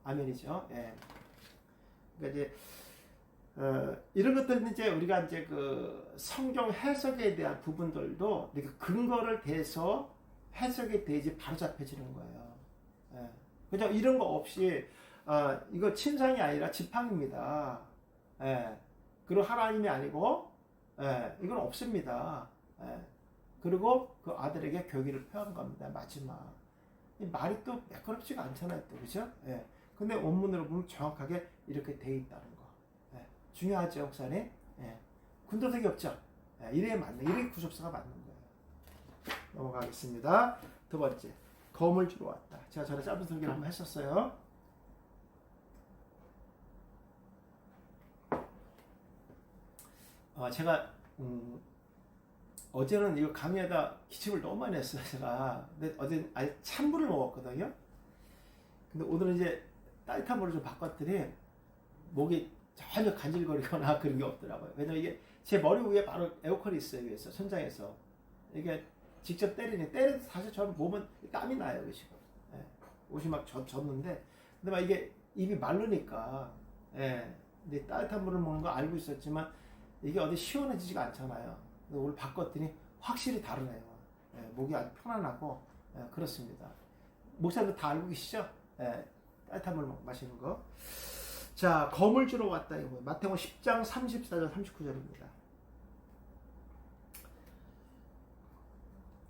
아멘이죠. 예. 그러니까 이제 이런 것들은 이제 우리가 이제 그 성경 해석에 대한 부분들도 근거를 대서 해석이 되지 바로 잡혀지는 거예요. 예. 그냥 이런 거 없이 이거 침상이 아니라 지팡입니다. 예. 그리고 하나님이 아니고 이건 없습니다. 예. 그리고 그 아들에게 교기를 표한 겁니다. 마지막. 이 말이 또 매끄럽지가 않잖아요, 또 그죠? 예. 근데 원문으로 보면 정확하게 이렇게 돼 있다는 거. 예. 중요하죠, 목사님. 예. 군더더기 없죠. 예. 이래 맞는, 이래 구속사가 맞는 거예요. 넘어가겠습니다. 두 번째, 검을 주러 왔다. 제가 전에 짧은 설교를 한번 했었어요. 제가 어제는 이거 강의에다 기침을 너무 많이 했어요, 제가. 근데 어제 아예 찬물을 먹었거든요. 근데 오늘은 이제 따뜻한 물을 좀 바꿨더니 목이 전혀 간질거리거나 그런 게 없더라고요. 왜냐면 이게 제 머리 위에 바로 에어컨이 있어요, 위에서, 천장에서. 이게 직접 때려도 사실 저는 몸은 땀이 나요, 지금. 예. 옷이 막 젖는데. 근데 막 이게 입이 마르니까, 예. 근데 따뜻한 물을 먹는 거 알고 있었지만 이게 어디 시원해지지가 않잖아요. 오늘 바꿨더니 확실히 다르네요. 예. 목이 아주 편안하고, 예. 그렇습니다. 목사님도 다 알고 계시죠? 예. 따뜻한 물 마시는 거. 자, 검을 주러 왔다. 이거 마태복음 10장 34절 39절입니다.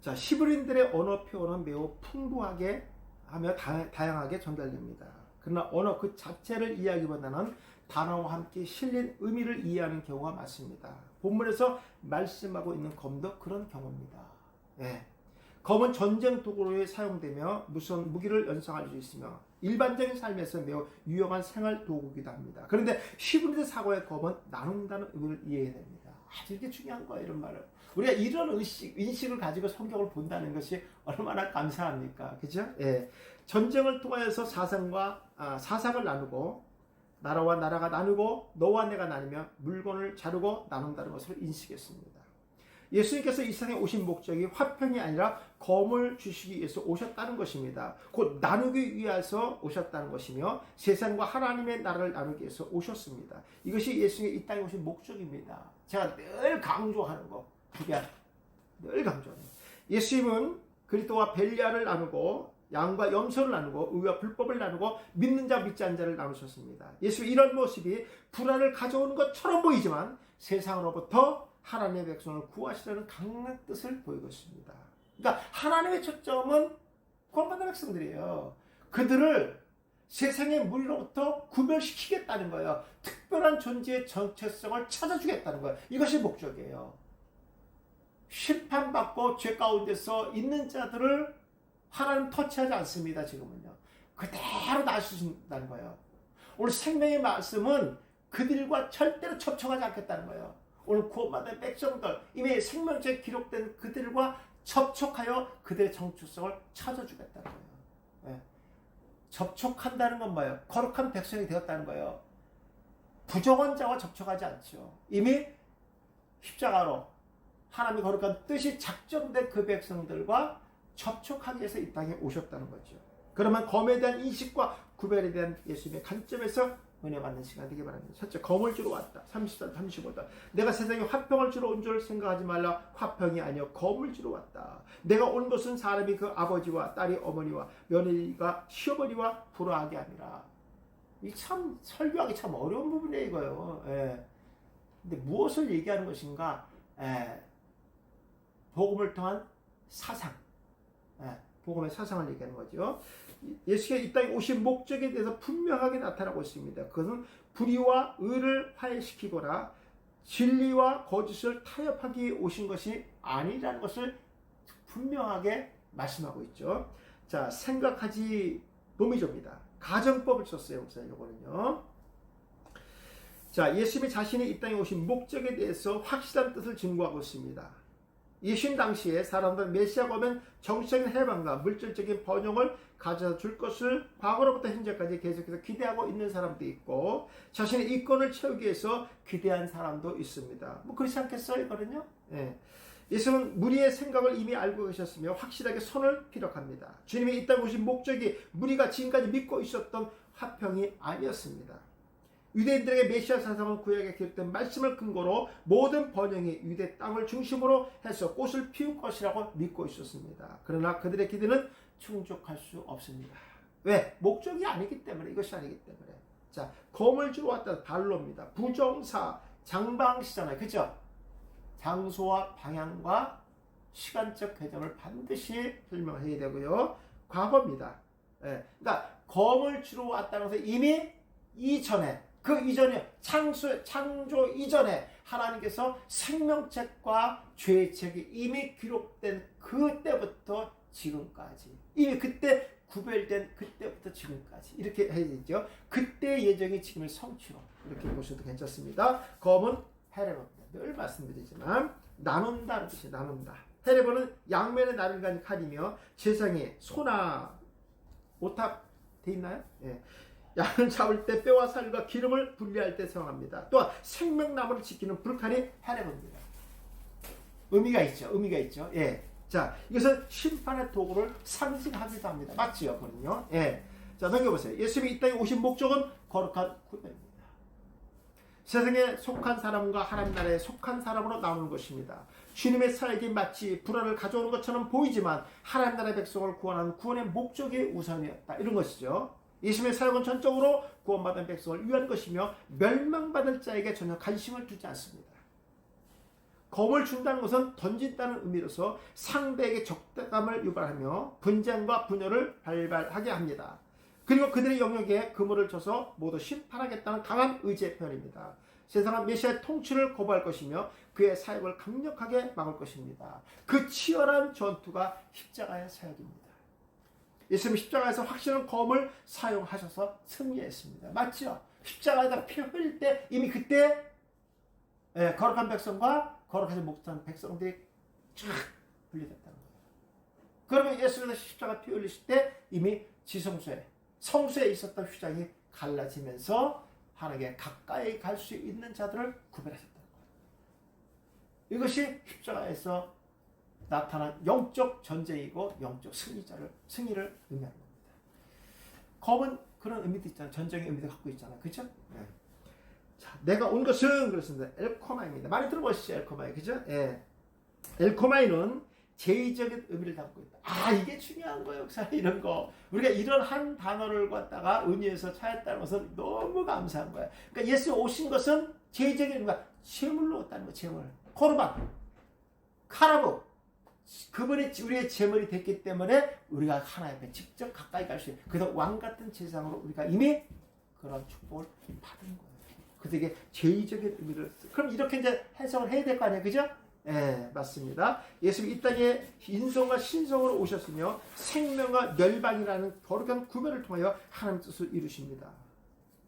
자, 히브리인들의 언어 표현은 매우 풍부하게 하며 다양하게 전달됩니다. 그러나 언어 그 자체를 이해하기보다는 단어와 함께 실린 의미를 이해하는 경우가 많습니다. 본문에서 말씀하고 있는 검도 그런 경우입니다. 예. 검은 전쟁 도구로 사용되며 무슨 무기를 연상할 수 있으며 일반적인 삶에서 매우 유용한 생활 도구이기도 합니다. 그런데 히브리서 사고의 검은 나눈다는 의미를 이해해야 됩니다. 아주 이게 중요한 거예요, 이런 말을. 우리가 이런 인식을 가지고 성경을 본다는 것이 얼마나 감사합니까? 그죠? 예. 전쟁을 통하여서 사상을 나누고 나라와 나라가 나누고 너와 내가 나누며 물건을 자르고 나눈다는 것을 인식했습니다. 예수님께서 이 세상에 오신 목적이 화평이 아니라 검을 주시기 위해서 오셨다는 것입니다. 곧 나누기 위해서 오셨다는 것이며 세상과 하나님의 나라를 나누기 위해서 오셨습니다. 이것이 예수님이 이 땅에 오신 목적입니다. 제가 늘 강조하는 거, 늘 강조하는 거. 예수님은 그리스도와 벨리알을 나누고 양과 염소를 나누고 의와 불법을 나누고 믿는 자 믿지 않는 자를 나누셨습니다. 예수의 이런 모습이 불안을 가져오는 것처럼 보이지만 세상으로부터 하나님의 백성을 구하시려는 강력한 뜻을 보이고 있습니다. 그러니까 하나님의 초점은 구원받는 백성들이에요. 그들을 세상의 무리로부터 구별시키겠다는 거예요. 특별한 존재의 정체성을 찾아주겠다는 거예요. 이것이 목적이에요. 심판받고 죄 가운데서 있는 자들을 하나님 터치하지 않습니다. 지금은요. 그대로 놔주신다는 거예요. 오늘 생명의 말씀은 그들과 절대로 접촉하지 않겠다는 거예요. 오늘 구원받은 백성들, 이미 생명책에 기록된 그들과 접촉하여 그들의 정체성을 찾아주겠다는 거예요. 네. 접촉한다는 건 뭐예요? 거룩한 백성이 되었다는 거예요. 부정한 자와 접촉하지 않죠. 이미 십자가로 하나님의 거룩한 뜻이 작정된 그 백성들과 접촉하기 위해서 이 땅에 오셨다는 거죠. 그러면 검에 대한 인식과 구별에 대한 예수님의 관점에서 은혜 받는 시간 되기 바랍니다. 첫째, 검을 주러 왔다. 34, 35다. 내가 세상에 화평을 주러 온 줄 생각하지 말라. 화평이 아니여 검을 주러 왔다. 내가 온 것은 사람이 그 아버지와 딸이 어머니와 며느리가 시어머니와 불화하게 하니라. 이 참 설교하기 참 어려운 부분이에요, 이거요. 예. 근데 무엇을 얘기하는 것인가? 복음을 통한 사상. 복음의 사상을 얘기하는 거죠. 예수가 이 땅에 오신 목적에 대해서 분명하게 나타나고 있습니다. 그것은 불의와 의를 화해시키거나 진리와 거짓을 타협하기 위해 오신 것이 아니라는 것을 분명하게 말씀하고 있죠. 자, 생각하지 노미조입니다. 가정법을 썼어요, 목사님. 이거는요. 자, 예수님이 자신이 이 땅에 오신 목적에 대해서 확실한 뜻을 증거하고 있습니다. 예수님 당시에 사람들은 메시아가 오면 정치적인 해방과 물질적인 번영을 가져다 줄 것을 과거로부터 현재까지 계속해서 기대하고 있는 사람도 있고 자신의 이권을 채우기 위해서 기대한 사람도 있습니다. 뭐 그렇지 않겠어요, 이거는요? 예. 예수님은 무리의 생각을 이미 알고 계셨으며 확실하게 손을 피력합니다. 주님이 이 땅에 오신 목적이 무리가 지금까지 믿고 있었던 화평이 아니었습니다. 유대인들에게 메시아 사상은 구약에 기록된 말씀을 근거로 모든 번영이 유대 땅을 중심으로 해서 꽃을 피울 것이라고 믿고 있었습니다. 그러나 그들의 기대는 충족할 수 없습니다. 왜? 목적이 아니기 때문에, 이것이 아니기 때문에. 자, 검을 주러 왔다. 발로입니다. 부정사, 장방시잖아요. 그죠? 장소와 방향과 시간적 개념을 반드시 설명해야 되고요. 과거입니다. 예. 그러니까 검을 주러 왔다는 것은 이미 이전에, 그 이전에 창조 이전에 하나님께서 생명책과 죄의 책이 이미 기록된 그때부터 지금까지, 이미 그때 구별된 그때부터 지금까지 이렇게 해야 되죠. 그때 예정이 지금의 성취로 이렇게 보셔도 괜찮습니다. 검은 헤레버입니다. 늘 말씀드리지만 나눈다는 뜻이 나눈다. 헤레버는 양면에 나른간 칼이며 세상에 소나 오탑 돼 있나요? 예. 양을 잡을 때 뼈와 살과 기름을 분리할 때 사용합니다. 또한 생명나무를 지키는 불칼이 헤레버입니다. 의미가 있죠. 예. 자, 이것은 심판의 도구를 상징하기도 합니다. 맞지요, 그는요. 예. 자, 넘겨보세요. 예수님이 이 땅에 오신 목적은 거룩한 구별입니다. 세상에 속한 사람과 하나님 나라에 속한 사람으로 나누는 것입니다. 주님의 사역이 마치 불안을 가져오는 것처럼 보이지만 하나님 나라의 백성을 구원하는 구원의 목적이 우선이었다. 이런 것이죠. 예수님의 사역은 전적으로 구원받은 백성을 위한 것이며 멸망받을 자에게 전혀 관심을 두지 않습니다. 검을 준다는 것은 던진다는 의미로서 상대에게 적대감을 유발하며 분쟁과 분열을 발발하게 합니다. 그리고 그들의 영역에 그물을 쳐서 모두 심판하겠다는 강한 의지의 표현입니다. 세상은 메시아의 통치를 거부할 것이며 그의 사역을 강력하게 막을 것입니다. 그 치열한 전투가 십자가의 사역입니다. 예수님 십자가에서 확실한 검을 사용하셔서 승리했습니다. 맞죠? 십자가에다 피 흘릴 때 이미 그때 거룩한 백성과 거룩하지 못한 백성들이 쫙 분리됐다는 거예요. 그러면 예수님께서 십자가 피 흘리실 때 이미 지성소에 성소에 있었던 휘장이 갈라지면서 하나님께 가까이 갈 수 있는 자들을 구별하셨다는 거예요. 이것이 십자가에서 나타난 영적 전쟁이고 영적 승리를 의미하는 겁니다. 검은 그런 의미도 있잖아요. 전쟁의 의미도 갖고 있잖아요. 그렇죠? 네. 자, 내가 온 것은 그렇습니다. 엘코마입니다. 많이 들어보시죠, 엘코마이. 그죠? 예. 엘코마이는 제의적인 의미를 담고 있다. 아, 이게 중요한 거예요, 역사 이런 거. 우리가 이런 한 단어를 갖다가 은유에서 찾았다는 것은 너무 감사한 거예요. 그러니까 예수 오신 것은 제의적인 의미가 재물로 왔다는 거예요. 재물. 코르반, 카라브. 그분이 우리의 제물이 됐기 때문에 우리가 하나님 앞에 직접 가까이 갈 수 있어요. 그래서 왕 같은 세상으로 우리가 이미 그런 축복을 받은 거예요. 그들에게 제의적인 의미를 그럼 이렇게 이제 해석을 해야 될 거 아니에요, 그죠? 예, 맞습니다. 예수님이 이 땅에 인성과 신성으로 오셨으며 생명과 멸망이라는 거룩한 구별을 통하여 하나님 뜻을 이루십니다.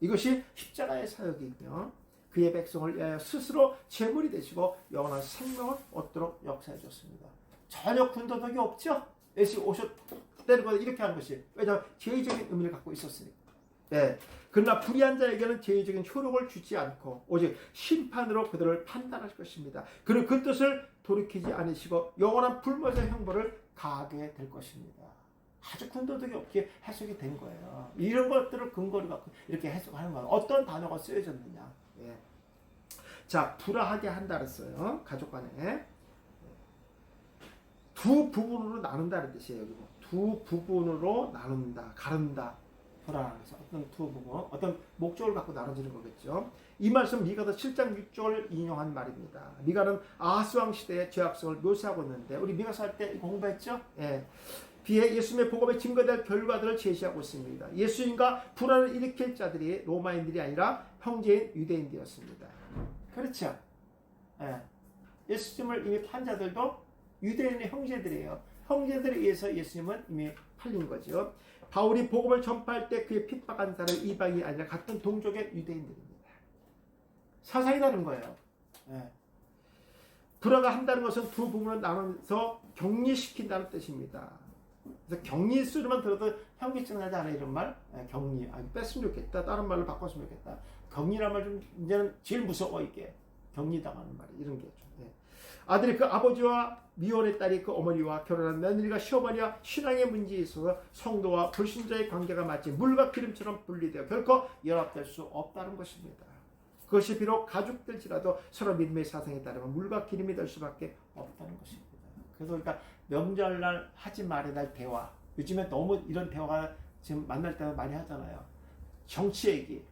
이것이 십자가의 사역이며 그의 백성을 위하여 스스로 제물이 되시고 영원한 생명을 얻도록 역사해 줬습니다. 전혀 군더더기 없죠? 예수 오셨다는 것 이렇게 하는 것이 왜냐하면 제의적인 의미를 갖고 있었으니까. 네. 그러나 불의한 자에게는 제의적인 효력을 주지 않고 오직 심판으로 그들을 판단할 것입니다. 그리고 그 뜻을 돌이키지 않으시고 영원한 불모의 형벌을 가하게 될 것입니다. 아주 군더더기 없게 해석이 된 거예요. 이런 것들을 근거로 갖고 이렇게 해석하는 거예요. 어떤 단어가 쓰여졌느냐. 예. 자, 불화하게 한다 그랬어요. 가족 간에. 두 부분으로 나눈다는 뜻이에요. 여기 두 부분으로 나눈다, 가른다. 불화해서 어떤 두 부분, 어떤 목적을 갖고 나눠지는 거겠죠. 이 말씀 미가서 7장 6절을 인용한 말입니다. 미가는 아하스 왕 시대의 죄악성을 묘사하고 있는데 우리 미가서 할 때 공부했죠? 예. 비에 예수님의 복음에 증거될 결과들을 제시하고 있습니다. 예수님과 불화를 일으킬 자들이 로마인들이 아니라 형제인 유대인들이었습니다. 그렇죠? 예. 예수님을 이미 판 자들도 유대인의 형제들이에요. 형제들에 의해서 예수님은 이미 팔린 거죠. 바울이 복음을 전파할 때 그의 핍박한 자는 이방이 아니라 같은 동족의 유대인들입니다. 사상이 다른 거예요. 예. 불화가 한다는 것은 두 부분을 나눠서 격리시킨다는 뜻입니다. 그래서 격리 수로만 들어도 현기증 나지 않아요, 이런 말? 예, 격리. 아, 뺐으면 좋겠다. 다른 말로 바꿨으면 좋겠다. 격리란 말 좀 이제는 제일 무서워 이게. 격리당하는 말이 이런 게 좀. 예. 아들이 그 아버지와 미혼의 딸이 그 어머니와 결혼한 며느리가 시어머니와 신앙의 문제에 있어서 성도와 불신자의 관계가 마치 물과 기름처럼 분리되어 결코 연합될 수 없다는 것입니다. 그것이 비록 가족들지라도 서로 믿음의 사상에 따르면 물과 기름이 될 수밖에 없다는 것입니다. 그래서 그러니까 명절날 하지 말아야 할 대화. 요즘에 너무 이런 대화가 지금 만날 때마다 많이 하잖아요. 정치 얘기,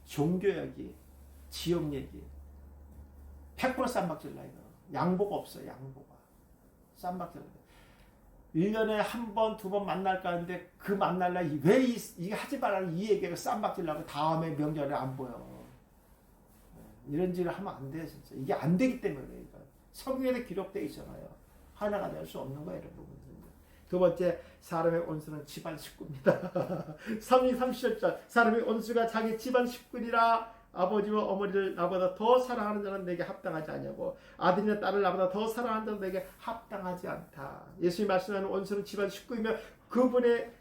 종교 얘기, 지역 얘기. 100% 쌈박질나 이거. 양보가 없어요. 양보가. 쌈박질. 1년에 한 번, 두 번 만날까 하는데 그 만날 날 왜 이게 하지 말라는 이 얘기가 쌈박질 나고 다음에 명절에 안 보여. 이런 짓을 하면 안 돼요. 진짜. 이게 안 되기 때문에 그래요. 성경에도 기록되어 있잖아요. 하나가 될 수 없는 거예요. 이런 부분들은. 두 번째, 사람의 원수는 집안 식구입니다. 30절절 사람의 원수가 자기 집안 식구니라. 아버지와 어머니를 나보다 더 사랑하는 자는 내게 합당하지 않냐고 아들이나 딸을 나보다 더 사랑하는 자는 내게 합당하지 않다. 예수님이 말씀하는 원수는 집안 식구이며 그분의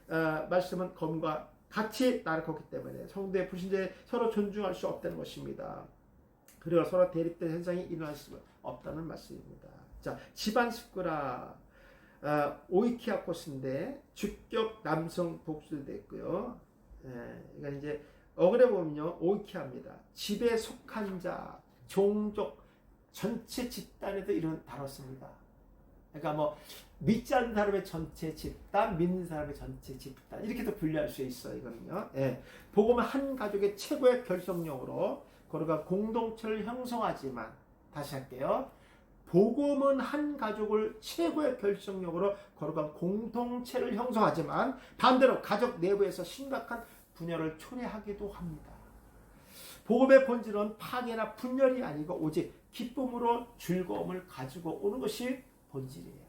말씀은 검과 같이 나르었기 때문에 성도의 불신자에 서로 존중할 수 없다는 것입니다. 그리고 서로 대립된 현상이 일어날 수 없다는 말씀입니다. 자, 집안 식구라. 오이키아코스인데 주격 남성 복수도 있고요. 이건 이제 어그래 보면요, 오이키아입니다. 집에 속한 자, 종족, 전체 집단에도 이런 단어 씁니다. 그러니까 뭐 믿지 않는 사람의 전체 집단, 믿는 사람의 전체 집단 이렇게도 분류할 수 있어요. 이거는요. 예. 복음은 한 가족의 최고의 결속력으로 그러니까 공동체를 형성하지만 다시 할게요. 복음은 한 가족을 최고의 결정력으로 거룩한 공동체를 형성하지만 반대로 가족 내부에서 심각한 분열을 초래하기도 합니다. 복음의 본질은 파괴나 분열이 아니고 오직 기쁨으로 즐거움을 가지고 오는 것이 본질이에요.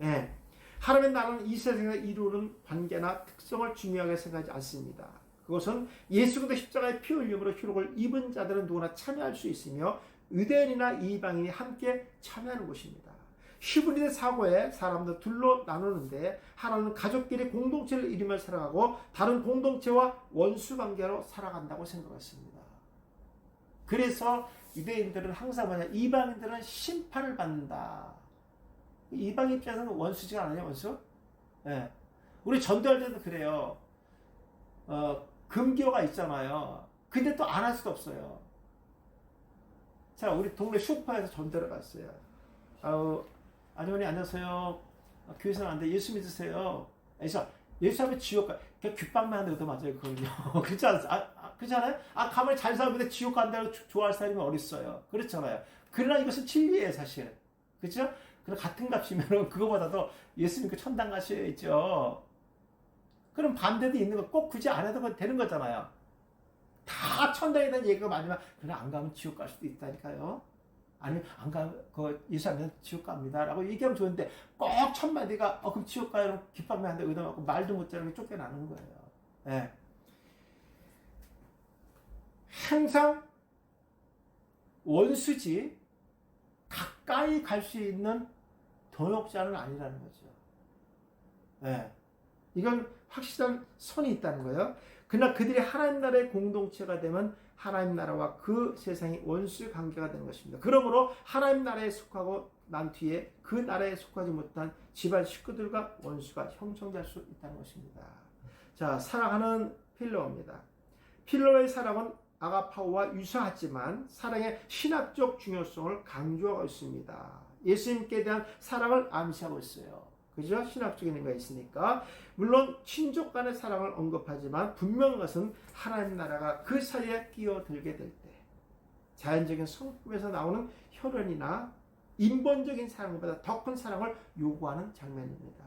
예. 하나님의 나라는 이 세상에 이루는 관계나 특성을 중요하게 생각하지 않습니다. 그것은 예수 그리스도 십자가의 피 흘림으로 희록을 입은 자들은 누구나 참여할 수 있으며 유대인이나 이방인이 함께 참여하는 것입니다. 히브리대 사고에 사람들 둘로 나누는데 하나는 가족끼리 공동체를 이루며 살아가고 다른 공동체와 원수 관계로 살아간다고 생각했습니다. 그래서 유대인들은 항상 이방인들은 심판을 받는다. 이방 입장에서는 원수지가 않아요, 원수? 예. 우리 전도할 때도 그래요. 금교가 있잖아요. 근데 또 안 할 수도 없어요. 자, 우리 동네 슈퍼에서 전도를 갔어요. 아주머니 안녕하세요. 교회에서는 안 돼. 예수 믿으세요. 그래서 예수 하면 지옥 가. 그냥 귓방만 하는 것도 맞아요, 그거는요. 그렇지 않아요? 가만히 잘 살면 지옥 간다고 좋아할 사람이 어딨어요. 그렇잖아요. 그러나 이것은 진리예요, 사실. 그렇죠? 그럼 같은 값이면 그거보다도 예수 믿고 천당 가셔야죠. 그럼 반대도 있는 거 꼭 굳이 안 해도 되는 거잖아요. 다 천당에 대한 얘기가 많지만 그러나 안 가면 지옥 갈 수도 있다니까요. 아니면 안 가면 예수 안 믿으면 지옥 갑니다 라고 얘기하면 좋은데 꼭 천마디가 그럼 지옥 가요 기뻐하면 안 돼 의도하고 말도 못하는 게 쫓겨나는 거예요. 예. 항상 원수지 가까이 갈 수 있는 동역자는 아니라는 거죠. 예. 이건 확실한 선이 있다는 거예요. 그러나 그들이 하나님 나라의 공동체가 되면 하나님 나라와 그 세상이 원수 관계가 되는 것입니다. 그러므로 하나님 나라에 속하고 난 뒤에 그 나라에 속하지 못한 집안 식구들과 원수가 형성될 수 있다는 것입니다. 자, 사랑하는 필로입니다. 필로의 사랑은 아가파오와 유사하지만 사랑의 신학적 중요성을 강조하고 있습니다. 예수님께 대한 사랑을 암시하고 있어요. 그죠? 신학적인 의미가 있으니까. 물론 친족 간의 사랑을 언급하지만 분명한 것은 하나님 나라가 그 사이에 끼어들게 될 때 자연적인 성품에서 나오는 혈연이나 인본적인 사랑보다 더 큰 사랑을 요구하는 장면입니다.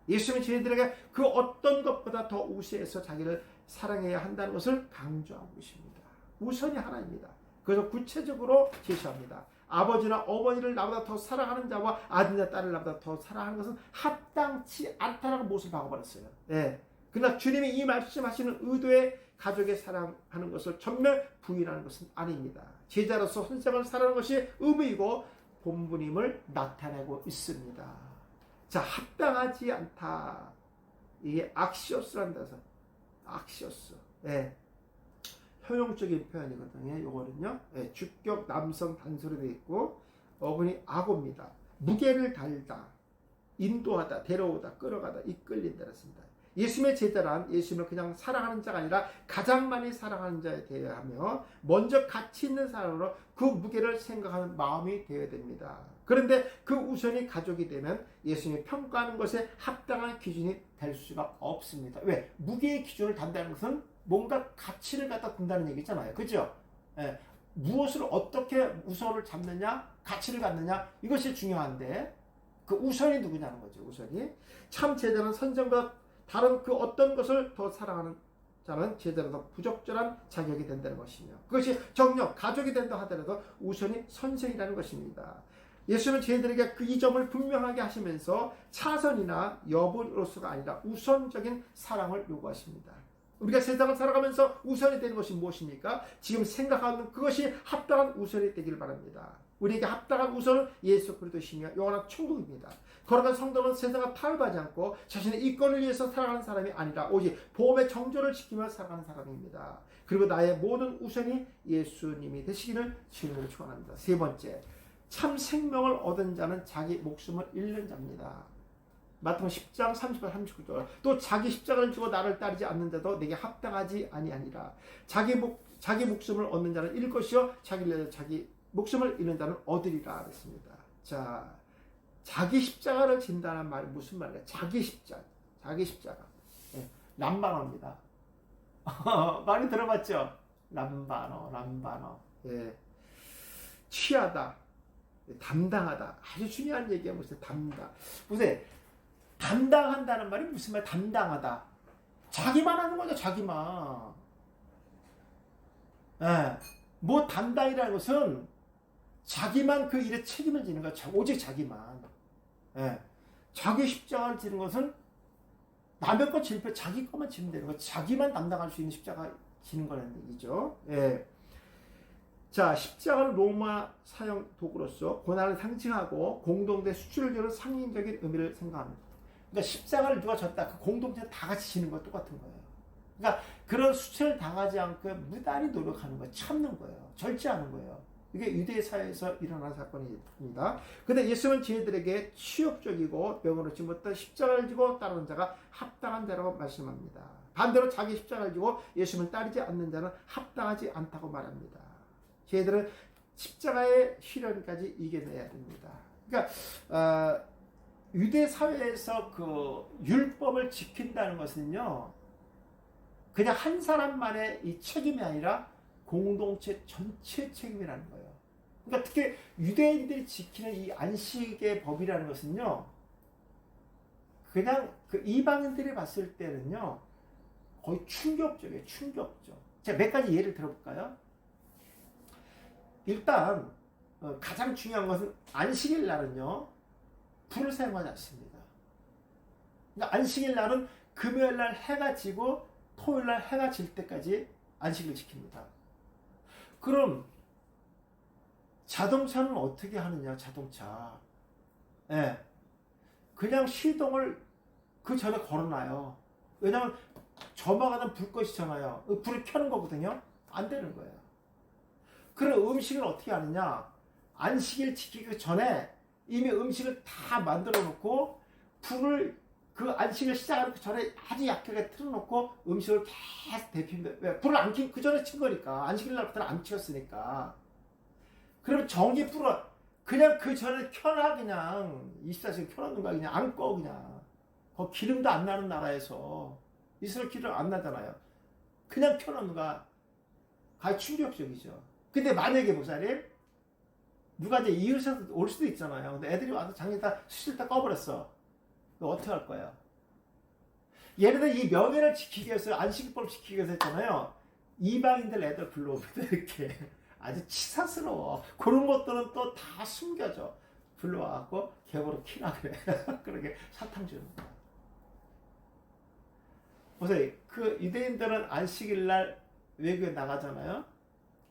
예수님은 저희들에게 그 어떤 것보다 더 우세해서 자기를 사랑해야 한다는 것을 강조하고 있습니다. 우선이 하나입니다. 그래서 구체적으로 제시합니다. 아버지나 어머니를 나보다 더 사랑하는 자와 아들이나 딸을 나보다 더 사랑하는 것은 합당치 않다라고 못을 박아버렸어요. 예. 그러나 주님이 이 말씀하시는 의도의 가족의 사랑하는 것을 전면 부인하는 것은 아닙니다. 제자로서 선생을 사랑하는 것이 의무이고 본분임을 나타내고 있습니다. 자, 합당하지 않다. 이게 악시오스란다 해서 악시오스. 예. 효용적인 표현이거든요. 요거는요. 예, 주격 남성 단수로 되어 있고 어근이 악어입니다. 무게를 달다, 인도하다, 데려오다, 끌어가다, 이끌린다 했습니다. 예수님의 제자란 예수님을 그냥 사랑하는 자가 아니라 가장 많이 사랑하는 자에 대하며 먼저 가치 있는 사람으로 그 무게를 생각하는 마음이 되어야 됩니다. 그런데 그 우선이 가족이 되면 예수님이 평가하는 것에 합당한 기준이 될 수가 없습니다. 왜? 무게의 기준을 단다는 것은 뭔가 가치를 갖다 둔다는 얘기잖아요. 그죠? 예. 무엇을 어떻게 우선을 잡느냐, 가치를 갖느냐, 이것이 중요한데, 그 우선이 누구냐는 거죠, 우선이. 참 제자는 선생보다 다른 그 어떤 것을 더 사랑하는 자는 제자로서 부적절한 자격이 된다는 것이며, 그것이 정녕, 가족이 된다 하더라도 우선이 선생이라는 것입니다. 예수님은 저희들에게 그 이 점을 분명하게 하시면서 차선이나 여부로서가 아니라 우선적인 사랑을 요구하십니다. 우리가 세상을 살아가면서 우선이 되는 것이 무엇입니까? 지금 생각하는 그것이 합당한 우선이 되길 바랍니다. 우리에게 합당한 우선은 예수 그리스도시며 영원한 천국입니다. 거룩한 성도는 세상을 타협하지 않고 자신의 이권을 위해서 살아가는 사람이 아니라 오직 보험의 정조를 지키며 살아가는 사람입니다. 그리고 나의 모든 우선이 예수님이 되시기를 주님으로 축원합니다. 세 번째, 참 생명을 얻은 자는 자기 목숨을 잃는 자입니다. 마태복음 10장 38, 39절. 또 자기 십자가를 지고 나를 따르지 않는 자도 내게 합당하지 아니하니라. 자기 목숨을 얻는 자는 잃을 것이요 자기 목숨을 잃는 자는 얻으리라 그랬습니다. 자, 자기 십자가를 진다는 말 무슨 말이에요? 자기 십자가. 예, 람바노입니다. 많이 들어봤죠? 람바노. 예. 취하다, 담당하다. 아주 중요한 얘기야. 무슨 담당. 보세요. 담당한다는 말이 무슨 말? 담당하다. 자기만 하는 거죠. 자기만. 예. 뭐 담당이라는 것은 자기만 그 일에 책임을 지는 거야. 오직 자기만. 예. 자기 십자가를 지는 것은 남의 것 질패 자기 것만 지면 되는 거야. 자기만 담당할 수 있는 십자가 지는 거라는 얘기죠. 예. 자, 십자가는 로마 사형 도구로서 고난을 상징하고 공동체 수출을 주는 상징적인 의미를 생각합니다. 그러니까 십자가를 누가 졌다, 그 공동체 다 같이 지는 거 똑같은 거예요. 그러니까 그런 수치를 당하지 않고 무단히 노력하는 거예요. 참는 거예요. 절제하는 거예요. 이게 유대 사회에서 일어난 사건입니다. 근데 예수님은 저희들에게 치욕적이고 명을 얻지 못한 십자가를 지고 따르는 자가 합당한 자라고 말씀합니다. 반대로 자기 십자가를 지고 예수님을 따르지 않는 자는 합당하지 않다고 말합니다. 저희들은 십자가의 시련까지 이겨내야 됩니다. 그러니까 유대 사회에서 그 율법을 지킨다는 것은요, 그냥 한 사람만의 이 책임이 아니라 공동체 전체 책임이라는 거예요. 그러니까 특히 유대인들이 지키는 이 안식의 법이라는 것은요, 그냥 그 이방인들이 봤을 때는요, 거의 충격적이에요. 충격적. 제가 몇 가지 예를 들어볼까요? 일단 가장 중요한 것은 안식일 날은요, 불을 사용하지 않습니다. 그러니까 안식일 날은 금요일 날 해가 지고 토요일 날 해가 질 때까지 안식을 지킵니다. 그럼 자동차는 어떻게 하느냐? 자동차. 예. 그냥 시동을 그 전에 걸어놔요. 왜냐하면 점화가는 불꽃이잖아요. 불을 켜는 거거든요. 안 되는 거예요. 그럼 음식을 어떻게 하느냐? 안식일 지키기 전에 이미 음식을 다 만들어 놓고 불을 그 안식을 시작하기 전에 아주 약하게 틀어놓고 음식을 계속 데핍니다. 왜? 불을 안 켜, 그 전에 친 거니까. 안식일 날부터는 안 켰으니까. 그러면 전기 불을 그냥 그 전에 켜놔, 그냥. 24시간 켜놓는 거야. 그냥 안 꺼, 그냥. 기름도 안 나는 나라에서. 이스라엘 기름 안 나잖아요. 그냥 켜놓는 거야. 아주 충격적이죠. 근데 만약에 목사님, 누가 이제 이웃에서 올 수도 있잖아요. 근데 애들이 와서 장기 다 수실 다 꺼버렸어. 어떻게 할 거예요? 예를 들어 이 명예를 지키기 위해서 안식일법 지키기 위해서 했잖아요. 이방인들 애들 불러오면 이렇게 아주 치사스러워. 그런 것들은 또 다 숨겨져. 불러와갖고 개보로 키나 그래. 그렇게 사탕 주는 거야. 보세요. 그 유대인들은 안식일 날 외국에 나가잖아요.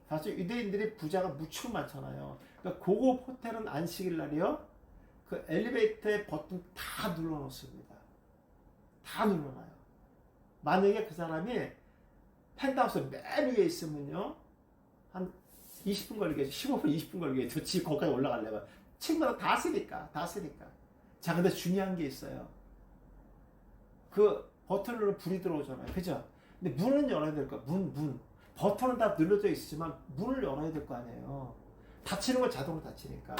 사실 유대인들이 부자가 무척 많잖아요. 그러니까 고급 호텔은 안식일 날이요. 그 엘리베이터의 버튼 다 눌러놓습니다. 다 눌러놔요. 만약에 그 사람이 펜트하우스 맨 위에 있으면요, 한 20분 걸리겠죠. 15분, 20분 걸리겠죠. 집 거기까지 올라가려면. 친구들 다 쓰니까. 자, 근데 중요한 게 있어요. 그 버튼을 누르면 불이 들어오잖아요. 그죠? 근데 문은 열어야 될 거야. 문. 버튼은 다 눌러져 있지만 문을 열어야 될 거 아니에요. 닫히는 건 자동으로 닫히니까.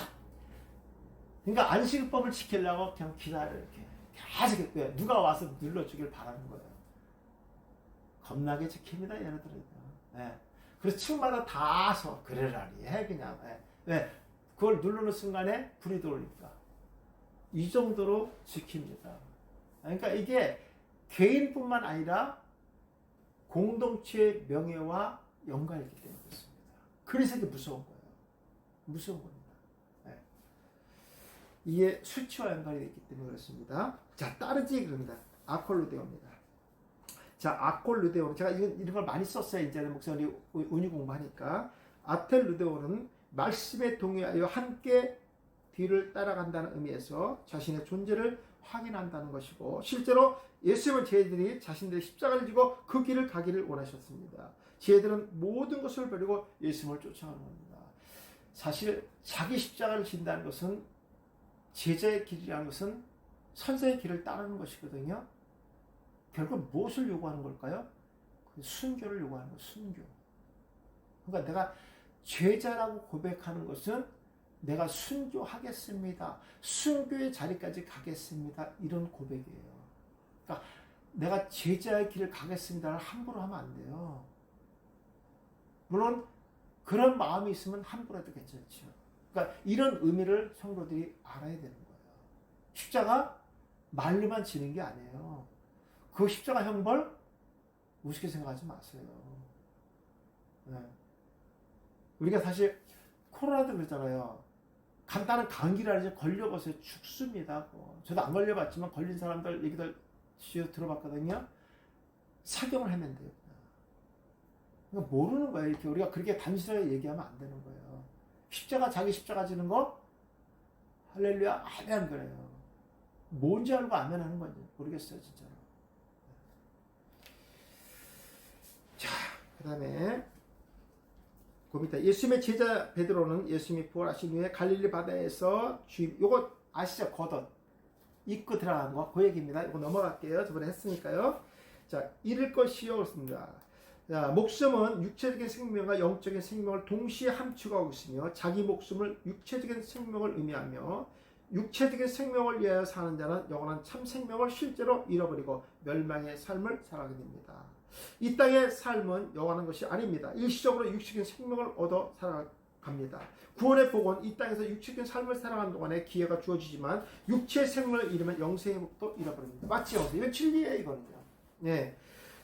그러니까 안식일법을 지키려고 그냥 기다려, 이렇게. 계속 했고요. 누가 와서 눌러주길 바라는 거예요. 겁나게 지킵니다, 얘네들은. 네. 그래서 층마다 다 서, 그래라니 해, 그냥. 네. 그걸 누르는 순간에 불이 들어오니까. 이 정도로 지킵니다. 그러니까 이게 개인뿐만 아니라 공동체의 명예와 연관이 있기 때문에 그렇습니다. 그래서 이게 무서운 거예요. 무서운 겁니다. 네. 이게 수치와 연관이 있기 때문에 그렇습니다. 자, 따르지 그럽니다. 아콜루데오입니다. 자, 아콜루데오는 제가 이런 걸 많이 썼어요. 이제는 목사님 운이 공부하니까. 아텔루데오는 말씀에 동의하여 함께 뒤를 따라간다는 의미에서 자신의 존재를 확인한다는 것이고, 실제로 예수님은 저희들이 자신들의 십자가를 지고 그 길을 가기를 원하셨습니다. 저희들은 모든 것을 버리고 예수님을 쫓아가는 겁니다. 사실 자기 십자가를 진다는 것은, 제자의 길이라는 것은 선생의 길을 따르는 것이거든요. 결국 무엇을 요구하는 걸까요? 순교를 요구하는 거예요. 순교. 그러니까 내가 죄자라고 고백하는 것은 내가 순교하겠습니다. 순교의 자리까지 가겠습니다. 이런 고백이에요. 그러니까 내가 제자의 길을 가겠습니다를 함부로 하면 안 돼요. 물론 그런 마음이 있으면 함부로 해도 괜찮죠. 그러니까 이런 의미를 성도들이 알아야 되는 거예요. 십자가 말로만 지는 게 아니에요. 그 십자가 형벌 우습게 생각하지 마세요. 네. 우리가 사실 코로나도 그러잖아요. 간단한 감기라든지 걸려봐서 죽습니다. 저도 안 걸려봤지만 걸린 사람들 얘기들 들어봤거든요. 착용을 하면 돼요. 그러니까 모르는 거예요. 이렇게 우리가 그렇게 단순하게 얘기하면 안 되는 거예요. 십자가 자기 십자가 지는 거 할렐루야 아멘 그래요. 뭔지 알고 아멘 하는 건지 모르겠어요 진짜로. 자, 그 다음에 그 밑에 예수님의 제자 베드로는 예수님이 부활하신 후에 갈릴리 바다에서 주임, 요거 아시죠? 겉옷 입고 들어간 거, 그 얘기입니다. 이거 넘어갈게요. 저번에 했으니까요. 자, 잃을 것이요 그렇습니다. 자, 목숨은 육체적인 생명과 영적인 생명을 동시에 함축하고 있으며 자기 목숨을 육체적인 생명을 의미하며 육체적인 생명을 위하여 사는 자는 영원한 참 생명을 실제로 잃어버리고 멸망의 삶을 살아가게 됩니다. 이 땅의 삶은 영원한 것이 아닙니다. 일시적으로 육체적인 생명을 얻어 살아갑니다. 구원의 복은 이 땅에서 육체적인 삶을 살아가는 동안에 기회가 주어지지만 육체의 생명을 잃으면 영생의 복도 잃어버립니다. 맞지요? 이건 진리예요, 이거는요. 네.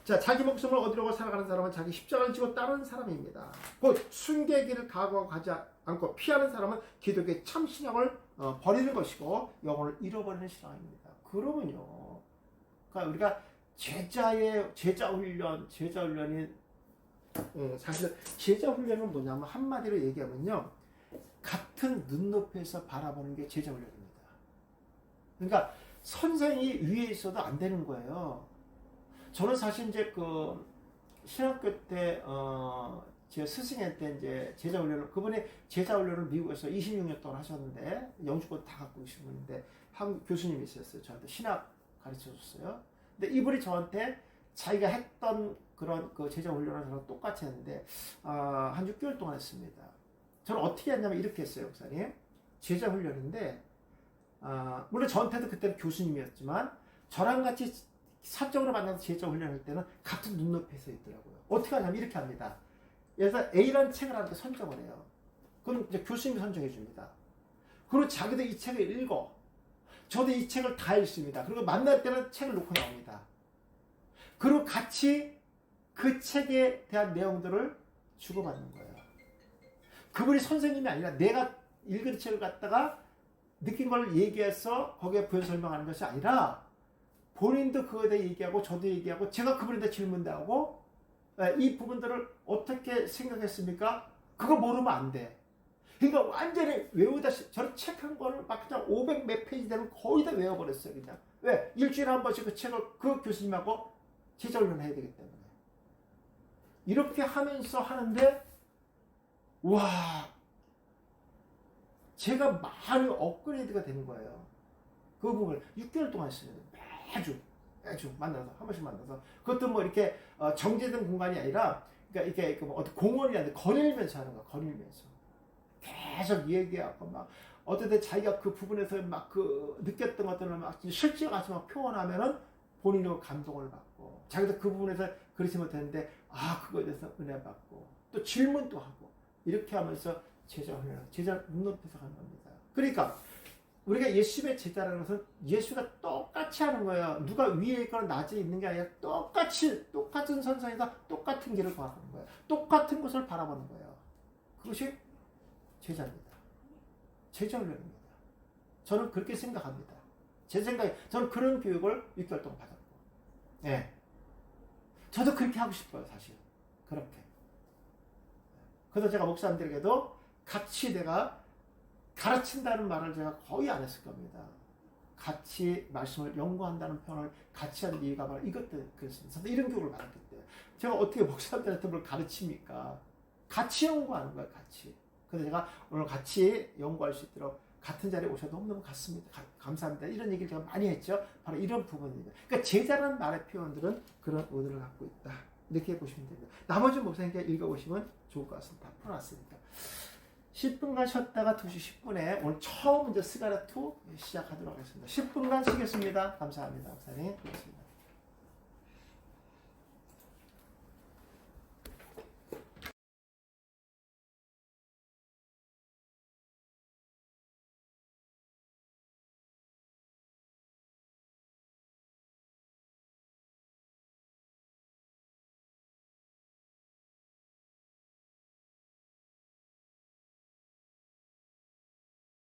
자, 자기 목숨을 얻으려고 살아가는 사람은 자기 십자가를 지고 따르는 사람입니다. 곧 순교의 길을 각오하고 가지 않고 피하는 사람은 기독교의 참 신앙을 버리는 것이고 영혼을 잃어버리는 신앙입니다. 그러면요, 그러니까 우리가 제자 훈련이 사실 제자 훈련은 뭐냐면 한마디로 얘기하면요, 같은 눈높이에서 바라보는 게 제자 훈련입니다. 그러니까 선생이 위에 있어도 안 되는 거예요. 저는 사실 이제 그 신학교 때 제 스승한테 이제 제자 훈련을, 그분이 제자 훈련을 미국에서 26년 동안 하셨는데 영주권 다 갖고 계신 분인데 한국 교수님이 있었어요. 저한테 신학 가르쳐 줬어요. 근데 이분이 저한테 자기가 했던 그런 그 제자 훈련을 저랑 똑같이 했는데 한 6개월 동안 했습니다. 저는 어떻게 했냐면 이렇게 했어요, 목사님. 제자 훈련인데 물론 저한테도 그때는 교수님이었지만 저랑 같이 사적으로 만나서 제자 훈련할 때는 같은 눈높이에서 있더라고요. 어떻게 하냐면 이렇게 합니다. 그래서 A라는 책을 하는데 선정을 해요. 그럼 이제 교수님이 선정해 줍니다. 그리고 자기도 이 책을 읽어. 저도 이 책을 다 읽습니다. 그리고 만날 때는 책을 놓고 나옵니다. 그리고 같이 그 책에 대한 내용들을 주고받는 거예요. 그분이 선생님이 아니라 내가 읽은 책을 갖다가 느낀 걸 얘기해서 거기에 부연 설명하는 것이 아니라 본인도 그거에 대해 얘기하고 저도 얘기하고 제가 그분한테 질문도 하고 이 부분들을 어떻게 생각했습니까? 그거 모르면 안 돼. 그러니까 완전히 외우다시피 저는 책 한 권을 막 그냥 500 몇 페이지 되면 거의 다 외워버렸어요. 그냥. 왜? 일주일에 한 번씩 그 책을 그 교수님하고 제자 훈련을 해야 되기 때문에. 이렇게 하면서 하는데 와, 제가 많이 업그레이드가 되는 거예요. 그 부분을 6개월 동안 했어요. 매주 만나서 한 번씩 만나서, 그것도 뭐 이렇게 정제된 공간이 아니라 그러니까 이렇게 뭐 어떤 공원이 아니라 거닐면서 하는 거야. 거닐면서 계속 얘기하고 막 어떨 때 자기가 그 부분에서 막 그 느꼈던 것들을 막 실제 가서 막 표현하면은 본인으로 감동을 받고, 자기도 그 부분에서 그렇지 못했는데 그거에 대해서 은혜 받고 또 질문도 하고, 이렇게 하면서 제자 눈높이에서 가는 겁니다. 그러니까 우리가 예수님의 제자라는 것은 예수가 똑같이 하는 거예요. 누가 위에 있거나 낮에 있는 게 아니라 똑같은 선상에서 똑같은 길을 걸어가는 거예요. 똑같은 것을 바라보는 거예요. 그것이 제자입니다. 제자 훈련입니다. 저는 그렇게 생각합니다. 제 생각에 저는 그런 교육을 6개월 동안 받았고, 예, 저도 그렇게 하고 싶어요, 사실. 그렇게. 그래서 제가 목사님들에게도 같이 내가 가르친다는 말을 제가 거의 안 했을 겁니다. 같이 말씀을 연구한다는 표현을 같이 하는 이유가 바로 이것 때문에 그렇습니다. 저도 이런 교육을 받았기 때문에. 제가 어떻게 목사님들한테 뭘 가르칩니까? 같이 연구하는 거예요, 같이. 그래서 제가 오늘 같이 연구할 수 있도록 같은 자리에 오셔서 너무너무 감사합니다. 이런 얘기를 제가 많이 했죠. 바로 이런 부분입니다. 그러니까 제자라는 말의 표현들은 그런 의도를 갖고 있다. 이렇게 보시면 됩니다. 나머지 목사님께 읽어보시면 좋을 것 같습니다. 다 풀어놨으니까. 10분간 쉬었다가 2시 10분에 오늘 처음 이제 스가랴 2 시작하도록 하겠습니다. 10분간 쉬겠습니다. 감사합니다. 목사님. 고맙습니다.